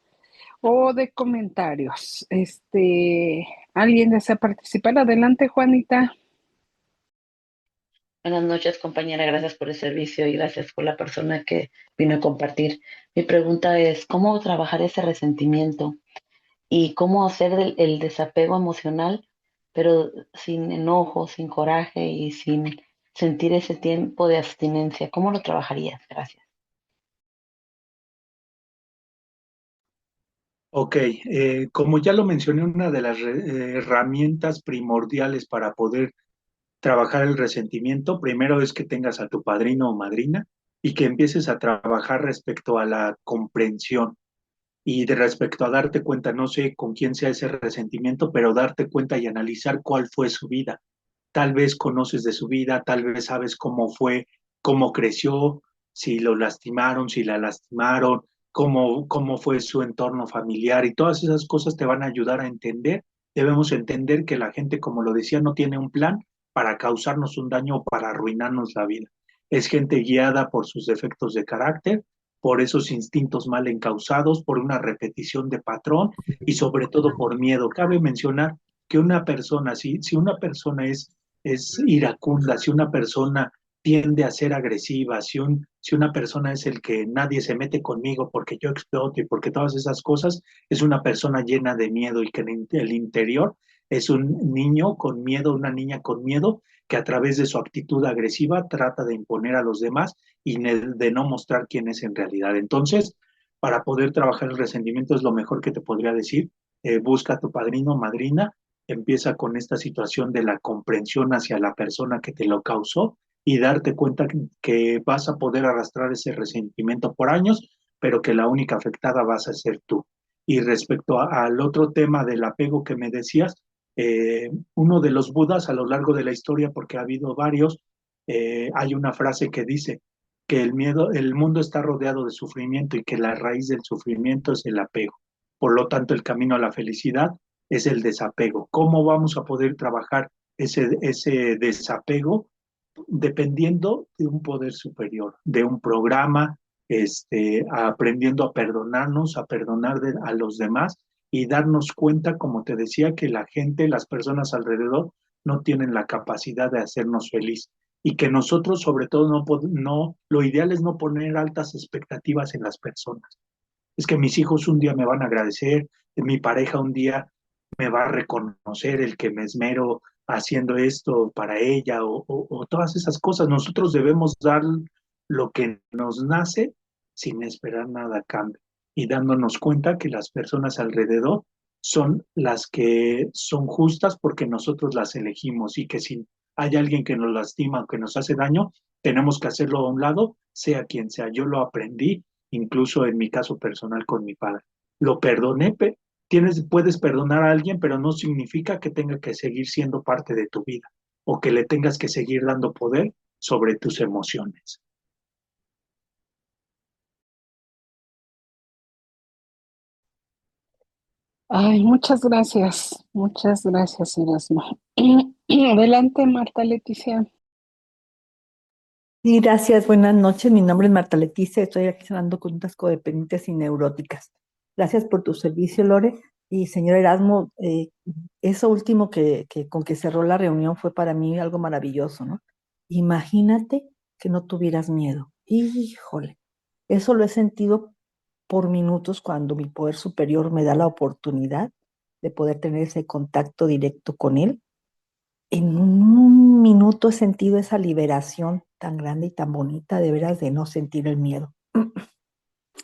o de comentarios. ¿Alguien desea participar? Adelante, Juanita. Buenas noches, compañera. Gracias por el servicio y gracias por la persona que vino a compartir. Mi pregunta es, ¿cómo trabajar ese resentimiento y cómo hacer el desapego emocional, pero sin enojo, sin coraje y sin sentir ese tiempo de abstinencia? ¿Cómo lo trabajarías? Gracias. Ok, como ya lo mencioné, una de las herramientas primordiales para poder trabajar el resentimiento, primero es que tengas a tu padrino o madrina y que empieces a trabajar respecto a la comprensión y de respecto a darte cuenta, no sé con quién sea ese resentimiento, pero darte cuenta y analizar cuál fue su vida. Tal vez conoces de su vida, tal vez sabes cómo fue, cómo creció, si lo lastimaron, si la lastimaron, cómo fue su entorno familiar y todas esas cosas te van a ayudar a entender. Debemos entender que la gente, como lo decía, no tiene un plan para causarnos un daño o para arruinarnos la vida. Es gente guiada por sus defectos de carácter, por esos instintos mal encausados, por una repetición de patrón y sobre todo por miedo. Cabe mencionar que una persona, si una persona es iracunda, si una persona tiende a ser agresiva, si una persona es el que nadie se mete conmigo porque yo exploto y porque todas esas cosas, es una persona llena de miedo y que en el interior es un niño con miedo, una niña con miedo que a través de su actitud agresiva trata de imponer a los demás y de no mostrar quién es en realidad. Entonces, para poder trabajar el resentimiento es lo mejor que te podría decir. Busca a tu padrino, madrina, empieza con esta situación de la comprensión hacia la persona que te lo causó y darte cuenta que vas a poder arrastrar ese resentimiento por años, pero que la única afectada vas a ser tú. Y respecto al otro tema del apego que me decías, uno de los budas a lo largo de la historia, porque ha habido varios, hay una frase que dice que el mundo está rodeado de sufrimiento y que la raíz del sufrimiento es el apego. Por lo tanto, el camino a la felicidad es el desapego. ¿Cómo vamos a poder trabajar ese desapego? Dependiendo de un poder superior, de un programa, aprendiendo a perdonarnos, a perdonar a los demás y darnos cuenta, como te decía, que la gente, las personas alrededor, no tienen la capacidad de hacernos feliz y que nosotros, sobre todo, lo ideal es no poner altas expectativas en las personas. Es que mis hijos un día me van a agradecer, mi pareja un día me va a reconocer el que me esmero haciendo esto para ella o todas esas cosas. Nosotros debemos dar lo que nos nace sin esperar nada a cambio y dándonos cuenta que las personas alrededor son las que son justas porque nosotros las elegimos y que si hay alguien que nos lastima o que nos hace daño, tenemos que hacerlo a un lado, sea quien sea. Yo lo aprendí incluso en mi caso personal con mi padre. Lo perdoné, puedes perdonar a alguien, pero no significa que tenga que seguir siendo parte de tu vida o que le tengas que seguir dando poder sobre tus emociones. Ay, muchas gracias, Erasmo. Adelante, Marta Leticia. Sí, gracias. Buenas noches. Mi nombre es Marta Leticia. Estoy aquí hablando con unas codependientes y neuróticas. Gracias por tu servicio, Lore. Y señor Erasmo, eso último con que cerró la reunión fue para mí algo maravilloso, ¿no? Imagínate que no tuvieras miedo. Híjole, eso lo he sentido por minutos cuando mi poder superior me da la oportunidad de poder tener ese contacto directo con él. En un minuto he sentido esa liberación tan grande y tan bonita, de veras, de no sentir el miedo.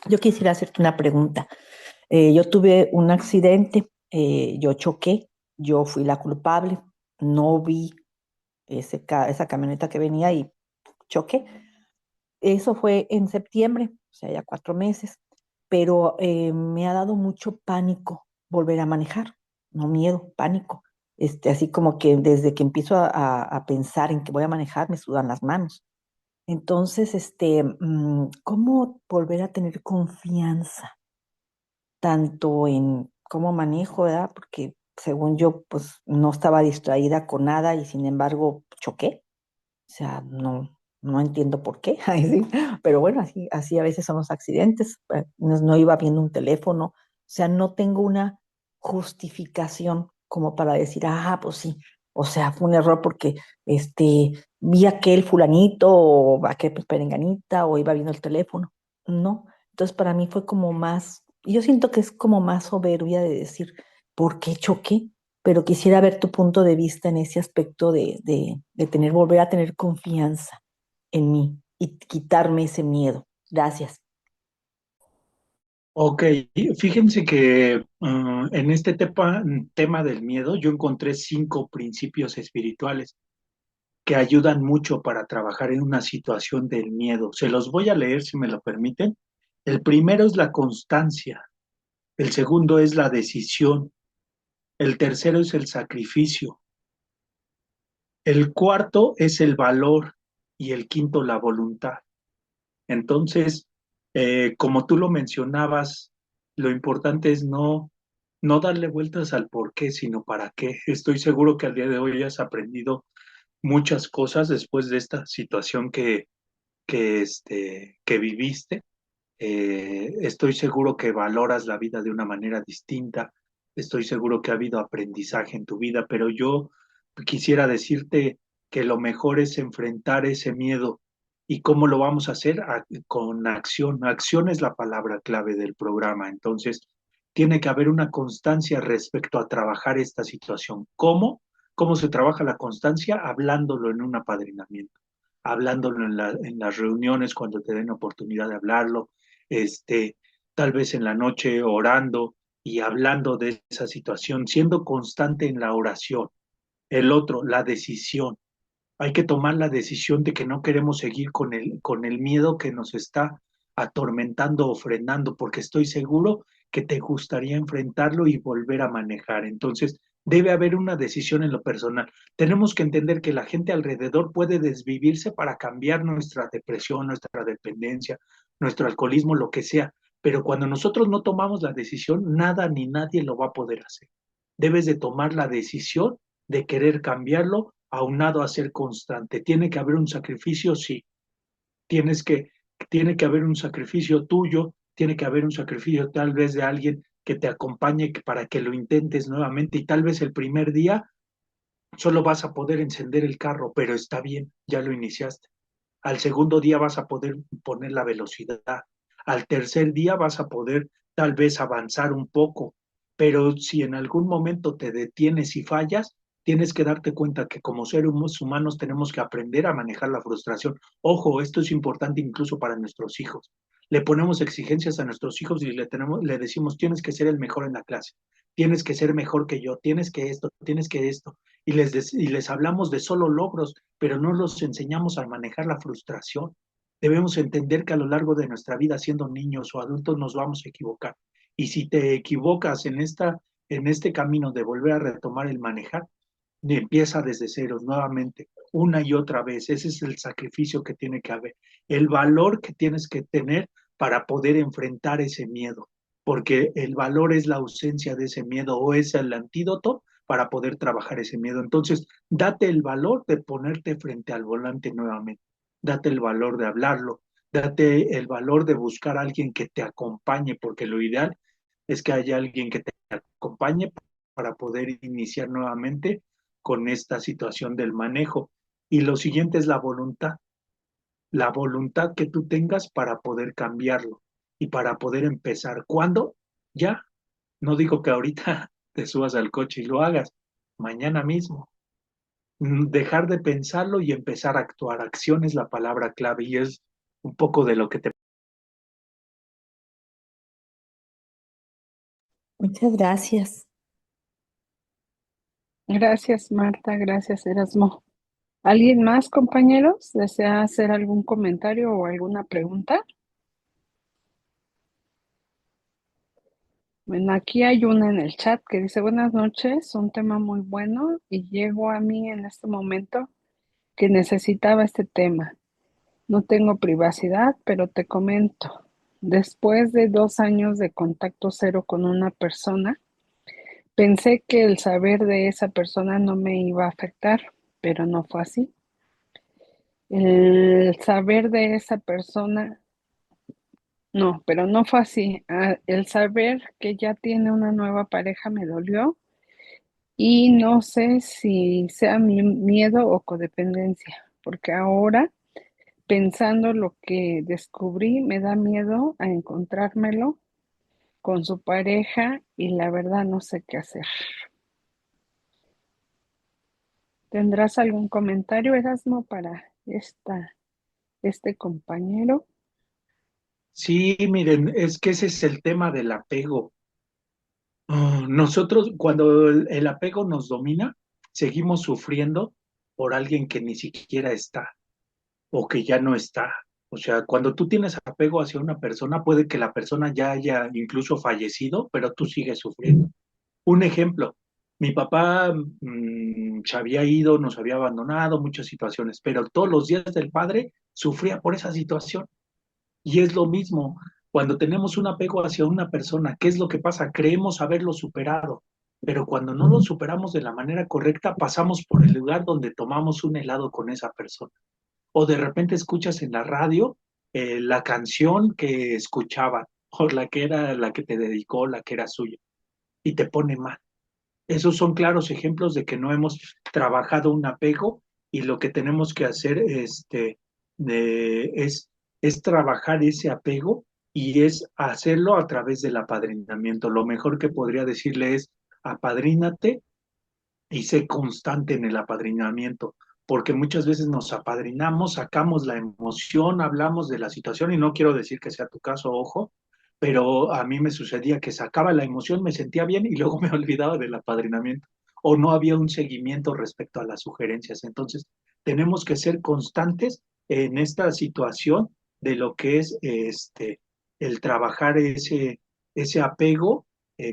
Yo quisiera hacerte una pregunta. Yo tuve un accidente, yo choqué, yo fui la culpable, no vi esa camioneta que venía y choqué. Eso fue en septiembre, o sea, ya 4 meses, pero me ha dado mucho pánico volver a manejar, no miedo, pánico. Así como que desde que empiezo a pensar en que voy a manejar, me sudan las manos. Entonces, ¿cómo volver a tener confianza tanto en cómo manejo, ¿verdad? Porque según yo, pues no estaba distraída con nada y sin embargo choqué. O sea, no entiendo por qué. Ay, sí. Pero bueno, así a veces son los accidentes. No iba viendo un teléfono. O sea, no tengo una justificación como para decir, pues sí. O sea, fue un error porque vi a aquel fulanito o aquel perenganita o iba viendo el teléfono. No. Entonces, para mí fue como más, y yo siento que es como más soberbia de decir, ¿por qué choqué? Pero quisiera ver tu punto de vista en ese aspecto de volver a tener confianza en mí y quitarme ese miedo. Gracias. Ok, fíjense que en este tema del miedo yo encontré 5 principios espirituales que ayudan mucho para trabajar en una situación del miedo. Se los voy a leer si me lo permiten. El primero es la constancia, el segundo es la decisión, el tercero es el sacrificio, el cuarto es el valor y el quinto la voluntad. Entonces, como tú lo mencionabas, lo importante es no darle vueltas al por qué, sino para qué. Estoy seguro que al día de hoy has aprendido muchas cosas después de esta situación que viviste. Estoy seguro que valoras la vida de una manera distinta. Estoy seguro que ha habido aprendizaje en tu vida, pero yo quisiera decirte que lo mejor es enfrentar ese miedo. ¿Y cómo lo vamos a hacer? Con acción. Acción es la palabra clave del programa. Entonces, tiene que haber una constancia respecto a trabajar esta situación. ¿Cómo? ¿Cómo se trabaja la constancia? Hablándolo en un apadrinamiento, hablándolo en las reuniones cuando te den oportunidad de hablarlo, este, tal vez en la noche orando y hablando de esa situación, siendo constante en la oración. El otro, la decisión. Hay que tomar la decisión de que no queremos seguir con el miedo que nos está atormentando o frenando, porque estoy seguro que te gustaría enfrentarlo y volver a manejar. Entonces, debe haber una decisión en lo personal. Tenemos que entender que la gente alrededor puede desvivirse para cambiar nuestra depresión, nuestra dependencia, nuestro alcoholismo, lo que sea. Pero cuando nosotros no tomamos la decisión, nada ni nadie lo va a poder hacer. Debes de tomar la decisión de querer cambiarlo aunado a ser constante. ¿Tiene que haber un sacrificio? Sí. Tienes tiene que haber un sacrificio tuyo, tiene que haber un sacrificio tal vez de alguien que te acompañe para que lo intentes nuevamente y tal vez el primer día solo vas a poder encender el carro, pero está bien, ya lo iniciaste. Al segundo día vas a poder poner la velocidad. Al tercer día vas a poder tal vez avanzar un poco, pero si en algún momento te detienes y fallas, tienes que darte cuenta que como seres humanos tenemos que aprender a manejar la frustración. Ojo, esto es importante incluso para nuestros hijos. Le ponemos exigencias a nuestros hijos y le decimos, tienes que ser el mejor en la clase, tienes que ser mejor que yo, tienes que esto, y les hablamos de solo logros, pero no los enseñamos a manejar la frustración. Debemos entender que a lo largo de nuestra vida, siendo niños o adultos, nos vamos a equivocar. Y si te equivocas en este camino de volver a retomar el manejar, empieza desde ceros nuevamente, una y otra vez. Ese es el sacrificio que tiene que haber, el valor que tienes que tener para poder enfrentar ese miedo, porque el valor es la ausencia de ese miedo o es el antídoto para poder trabajar ese miedo. Entonces, date el valor de ponerte frente al volante nuevamente, date el valor de hablarlo, date el valor de buscar a alguien que te acompañe, porque lo ideal es que haya alguien que te acompañe para poder iniciar nuevamente con esta situación del manejo. Y lo siguiente es la voluntad que tú tengas para poder cambiarlo y para poder empezar. ¿Cuándo? Ya. No digo que ahorita te subas al coche y lo hagas, mañana mismo. Dejar de pensarlo y empezar a actuar. Acción es la palabra clave y es un poco de lo que te... Muchas gracias. Gracias, Marta, gracias, Erasmo. ¿Alguien más, compañeros, desea hacer algún comentario o alguna pregunta? Bueno, aquí hay una en el chat que dice, buenas noches, un tema muy bueno y llegó a mí en este momento que necesitaba este tema. No tengo privacidad, pero te comento. Después de 2 años de contacto cero con una persona, pensé que el saber de esa persona no me iba a afectar, pero no fue así. El saber de esa persona, no, pero no fue así. El saber que ya tiene una nueva pareja me dolió y no sé si sea mi miedo o codependencia, porque ahora, pensando lo que descubrí, me da miedo a encontrármelo con su pareja y la verdad no sé qué hacer. ¿Tendrás algún comentario, Erasmo, para este compañero? Sí, miren, es que ese es el tema del apego. Nosotros, cuando el apego nos domina, seguimos sufriendo por alguien que ni siquiera está o que ya no está. O sea, cuando tú tienes apego hacia una persona, puede que la persona ya haya incluso fallecido, pero tú sigues sufriendo. Un ejemplo, mi papá se había ido, nos había abandonado, muchas situaciones, pero todos los días del padre sufría por esa situación. Y es lo mismo, cuando tenemos un apego hacia una persona, ¿qué es lo que pasa? Creemos haberlo superado, pero cuando no lo superamos de la manera correcta, pasamos por el lugar donde tomamos un helado con esa persona. O de repente escuchas en la radio la canción que escuchaban, o la que era la que te dedicó, la que era suya, y te pone mal. Esos son claros ejemplos de que no hemos trabajado un apego y lo que tenemos que hacer es trabajar ese apego y es hacerlo a través del apadrinamiento. Lo mejor que podría decirle es apadrínate y sé constante en el apadrinamiento, porque muchas veces nos apadrinamos, sacamos la emoción, hablamos de la situación y no quiero decir que sea tu caso, ojo, pero a mí me sucedía que sacaba la emoción, me sentía bien y luego me olvidaba del apadrinamiento o no había un seguimiento respecto a las sugerencias. Entonces, tenemos que ser constantes en esta situación de lo que es el trabajar ese apego,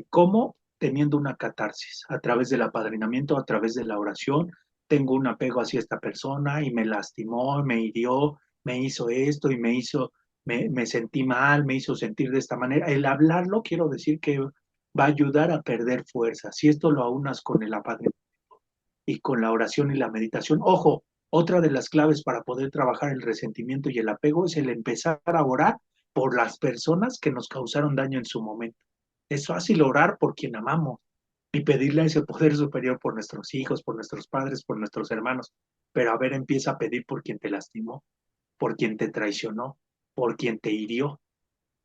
como teniendo una catarsis a través del apadrinamiento, a través de la oración. Tengo un apego hacia esta persona y me lastimó, me hirió, me hizo esto y me sentí mal, me hizo sentir de esta manera. El hablarlo, quiero decir que va a ayudar a perder fuerza. Si esto lo aunas con el apadrinamiento y con la oración y la meditación, ojo, Otra de las claves para poder trabajar el resentimiento y el apego es el empezar a orar por las personas que nos causaron daño en su momento. Es fácil orar por quien amamos y pedirle a ese poder superior por nuestros hijos, por nuestros padres, por nuestros hermanos. Pero a ver, empieza a pedir por quien te lastimó, por quien te traicionó, por quien te hirió.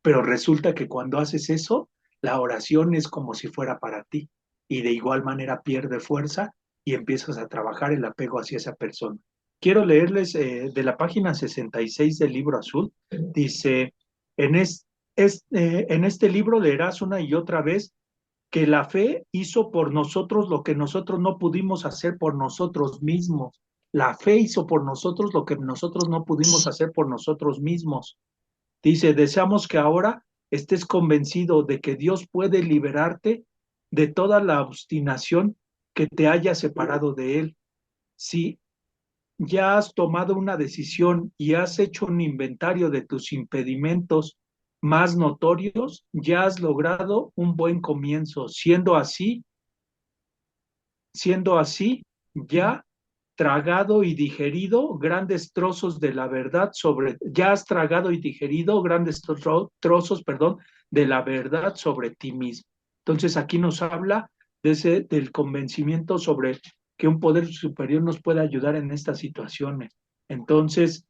Pero resulta que cuando haces eso, la oración es como si fuera para ti y de igual manera pierde fuerza y empiezas a trabajar el apego hacia esa persona. Quiero leerles de la página 66 del libro azul. Dice, en este libro leerás una y otra vez que la fe hizo por nosotros lo que nosotros no pudimos hacer por nosotros mismos. La fe hizo por nosotros lo que nosotros no pudimos hacer por nosotros mismos. Dice, deseamos que ahora estés convencido de que Dios puede liberarte de toda la obstinación que te haya separado de Él. Si ya has tomado una decisión y has hecho un inventario de tus impedimentos más notorios, ya has logrado un buen comienzo. Ya tragado y digerido grandes trozos de la verdad ya has tragado y digerido grandes trozos, perdón, de la verdad sobre ti mismo. Entonces aquí nos habla del convencimiento sobre que un poder superior nos puede ayudar en estas situaciones. Entonces,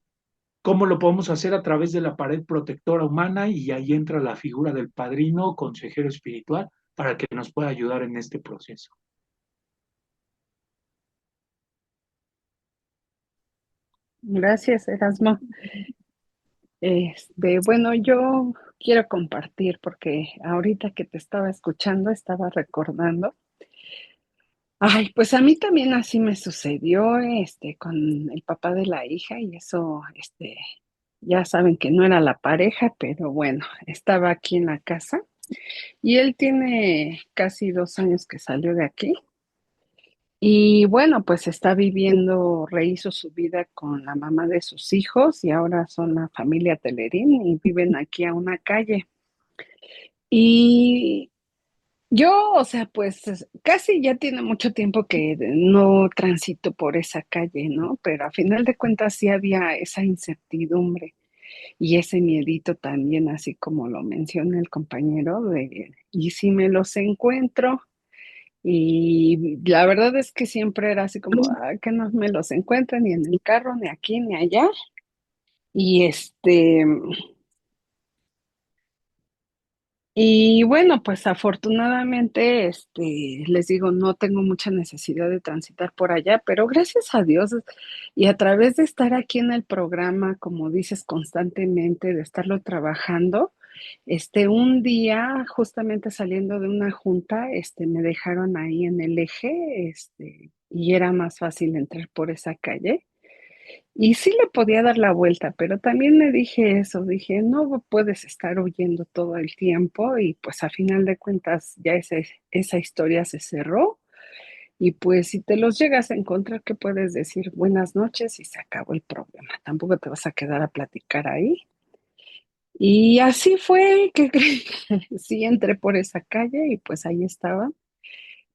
¿cómo lo podemos hacer? A través de la pared protectora humana, y ahí entra la figura del padrino, consejero espiritual, para que nos pueda ayudar en este proceso. Gracias, Erasmo. Bueno, yo quiero compartir porque ahorita que te estaba escuchando estaba recordando. Ay, pues a mí también así me sucedió, con el papá de la hija y eso, ya saben que no era la pareja, pero bueno, estaba aquí en la casa y él tiene casi 2 años que salió de aquí. Y bueno, pues está viviendo, rehizo su vida con la mamá de sus hijos y ahora son la familia Telerín y viven aquí a una calle. Y yo, o sea, pues casi ya tiene mucho tiempo que no transito por esa calle, ¿no? Pero a final de cuentas sí había esa incertidumbre y ese miedito también, así como lo menciona el compañero, ¿y si me los encuentro? Y la verdad es que siempre era así como, que no me los encuentran ni en el carro, ni aquí, ni allá. Y y bueno, pues afortunadamente, les digo, no tengo mucha necesidad de transitar por allá, pero gracias a Dios y a través de estar aquí en el programa, como dices, constantemente, de estarlo trabajando, un día, justamente saliendo de una junta, me dejaron ahí en el eje, y era más fácil entrar por esa calle. Y sí le podía dar la vuelta, pero también me dije eso, dije, no puedes estar huyendo todo el tiempo y pues a final de cuentas ya esa historia se cerró y pues si te los llegas a encontrar, ¿qué puedes decir? Buenas noches y se acabó el problema. Tampoco te vas a quedar a platicar ahí. Y así fue que sí entré por esa calle y pues ahí estaba.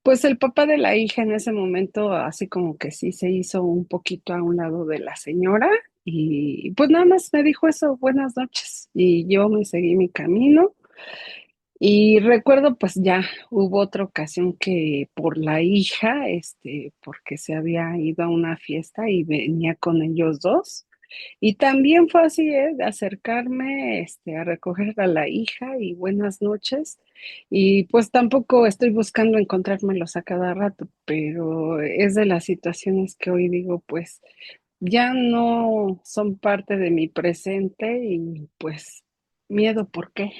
Pues el papá de la hija en ese momento, así como que sí se hizo un poquito a un lado de la señora y pues nada más me dijo eso, buenas noches. Y yo me seguí mi camino y recuerdo pues ya hubo otra ocasión que por la hija, porque se había ido a una fiesta y venía con ellos dos. Y también fue así, de acercarme, a recoger a la hija y buenas noches. Y pues tampoco estoy buscando encontrármelos a cada rato, pero es de las situaciones que hoy digo, pues ya no son parte de mi presente y pues miedo, ¿por qué?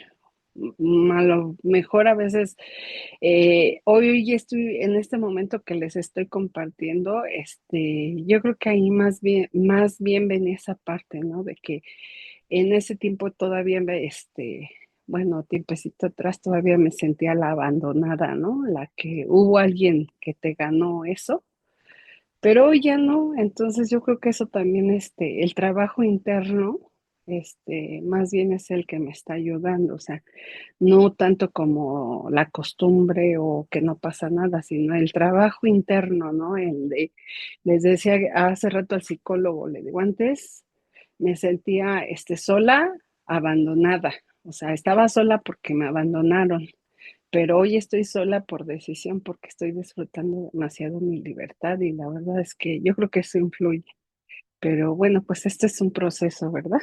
A lo mejor a veces, hoy ya estoy en este momento que les estoy compartiendo, yo creo que ahí más bien venía esa parte, ¿no? De que en ese tiempo todavía, bueno, tiempecito atrás todavía me sentía la abandonada, ¿no? La que hubo alguien que te ganó eso, pero hoy ya no. Entonces yo creo que eso también, el trabajo interno más bien es el que me está ayudando, o sea, no tanto como la costumbre o que no pasa nada, sino el trabajo interno, ¿no? Les decía hace rato al psicólogo, le digo, antes me sentía sola, abandonada, o sea, estaba sola porque me abandonaron, pero hoy estoy sola por decisión porque estoy disfrutando demasiado mi libertad y la verdad es que yo creo que eso influye. Pero bueno, pues este es un proceso, ¿verdad?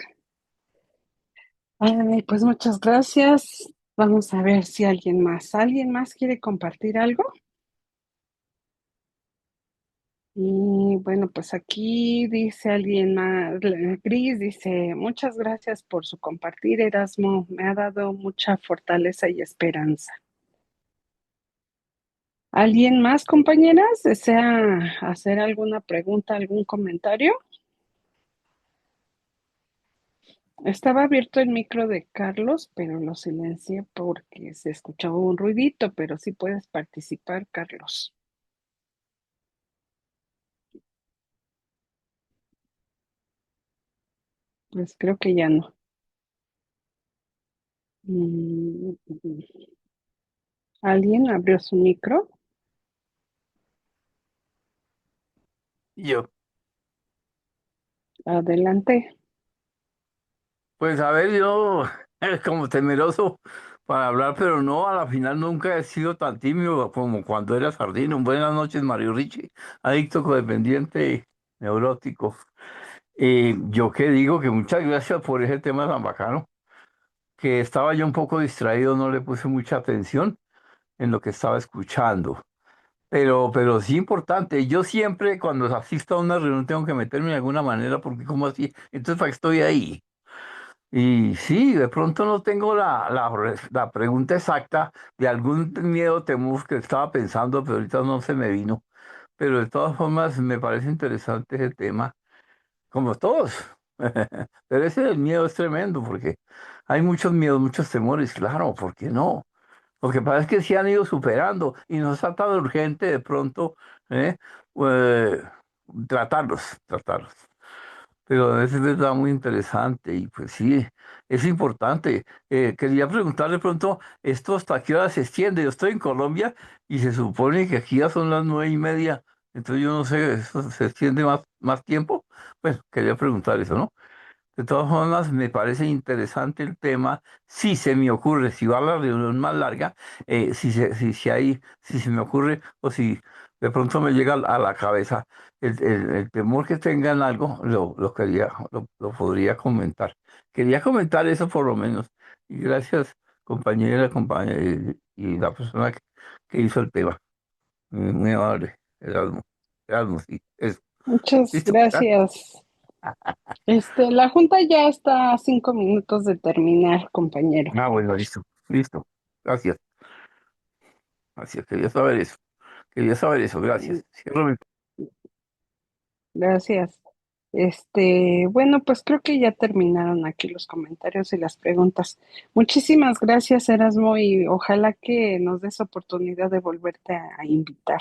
Ay, pues muchas gracias. Vamos a ver si alguien más quiere compartir algo. Y bueno, pues aquí dice alguien más, Gris dice, muchas gracias por su compartir, Erasmo, me ha dado mucha fortaleza y esperanza. ¿Alguien más, compañeras, desea hacer alguna pregunta, algún comentario? Estaba abierto el micro de Carlos, pero lo silencié porque se escuchaba un ruidito, pero sí puedes participar, Carlos. Pues creo que ya no. Mm, ¿Alguien abrió su micro? Yo, Adelante. pues a ver, yo como temeroso para hablar, pero no, a la final nunca he sido tan tímido como cuando era sardino. Buenas noches, Mario Richie, adicto, codependiente, neurótico. Yo que digo que muchas gracias por ese tema tan bacano, que estaba yo un poco distraído, no le puse mucha atención en lo que estaba escuchando. Pero sí importante, yo siempre cuando asisto a una reunión tengo que meterme de alguna manera porque como así, entonces ¿para qué estoy ahí? Y sí, de pronto no tengo la pregunta exacta de algún miedo, temor que estaba pensando, pero ahorita no se me vino. Pero de todas formas me parece interesante ese tema, como todos. Pero ese del miedo es tremendo porque hay muchos miedos, muchos temores, claro, ¿por qué no? Lo que pasa es que se han ido superando y no está tan urgente de pronto ¿eh? Eh, tratarlos. Pero es verdad muy interesante y pues sí, es importante. Quería preguntarle pronto, ¿esto hasta qué hora se extiende? Yo estoy en Colombia y se supone que aquí ya son las 9:30, entonces yo no sé, ¿eso se extiende más tiempo? Bueno, quería preguntar eso, ¿no? De todas formas, me parece interesante el tema. Si se me ocurre, si va a la reunión más larga, si se me ocurre o si de pronto me llega a la cabeza el temor que tenga en algo, lo podría comentar. Quería comentar eso por lo menos. Y gracias, compañera, y la persona que hizo el tema. Muy amable, Erasmo. Erasmo, sí. Eso. Muchas Listo. gracias. La junta ya está a 5 minutos de terminar, compañero. Bueno, listo. Gracias. Gracias, quería saber eso. Quería saber eso, gracias. Cierro mi... Gracias. Bueno, pues creo que ya terminaron aquí los comentarios y las preguntas. Muchísimas gracias, Erasmo, y ojalá que nos des oportunidad de volverte a invitar.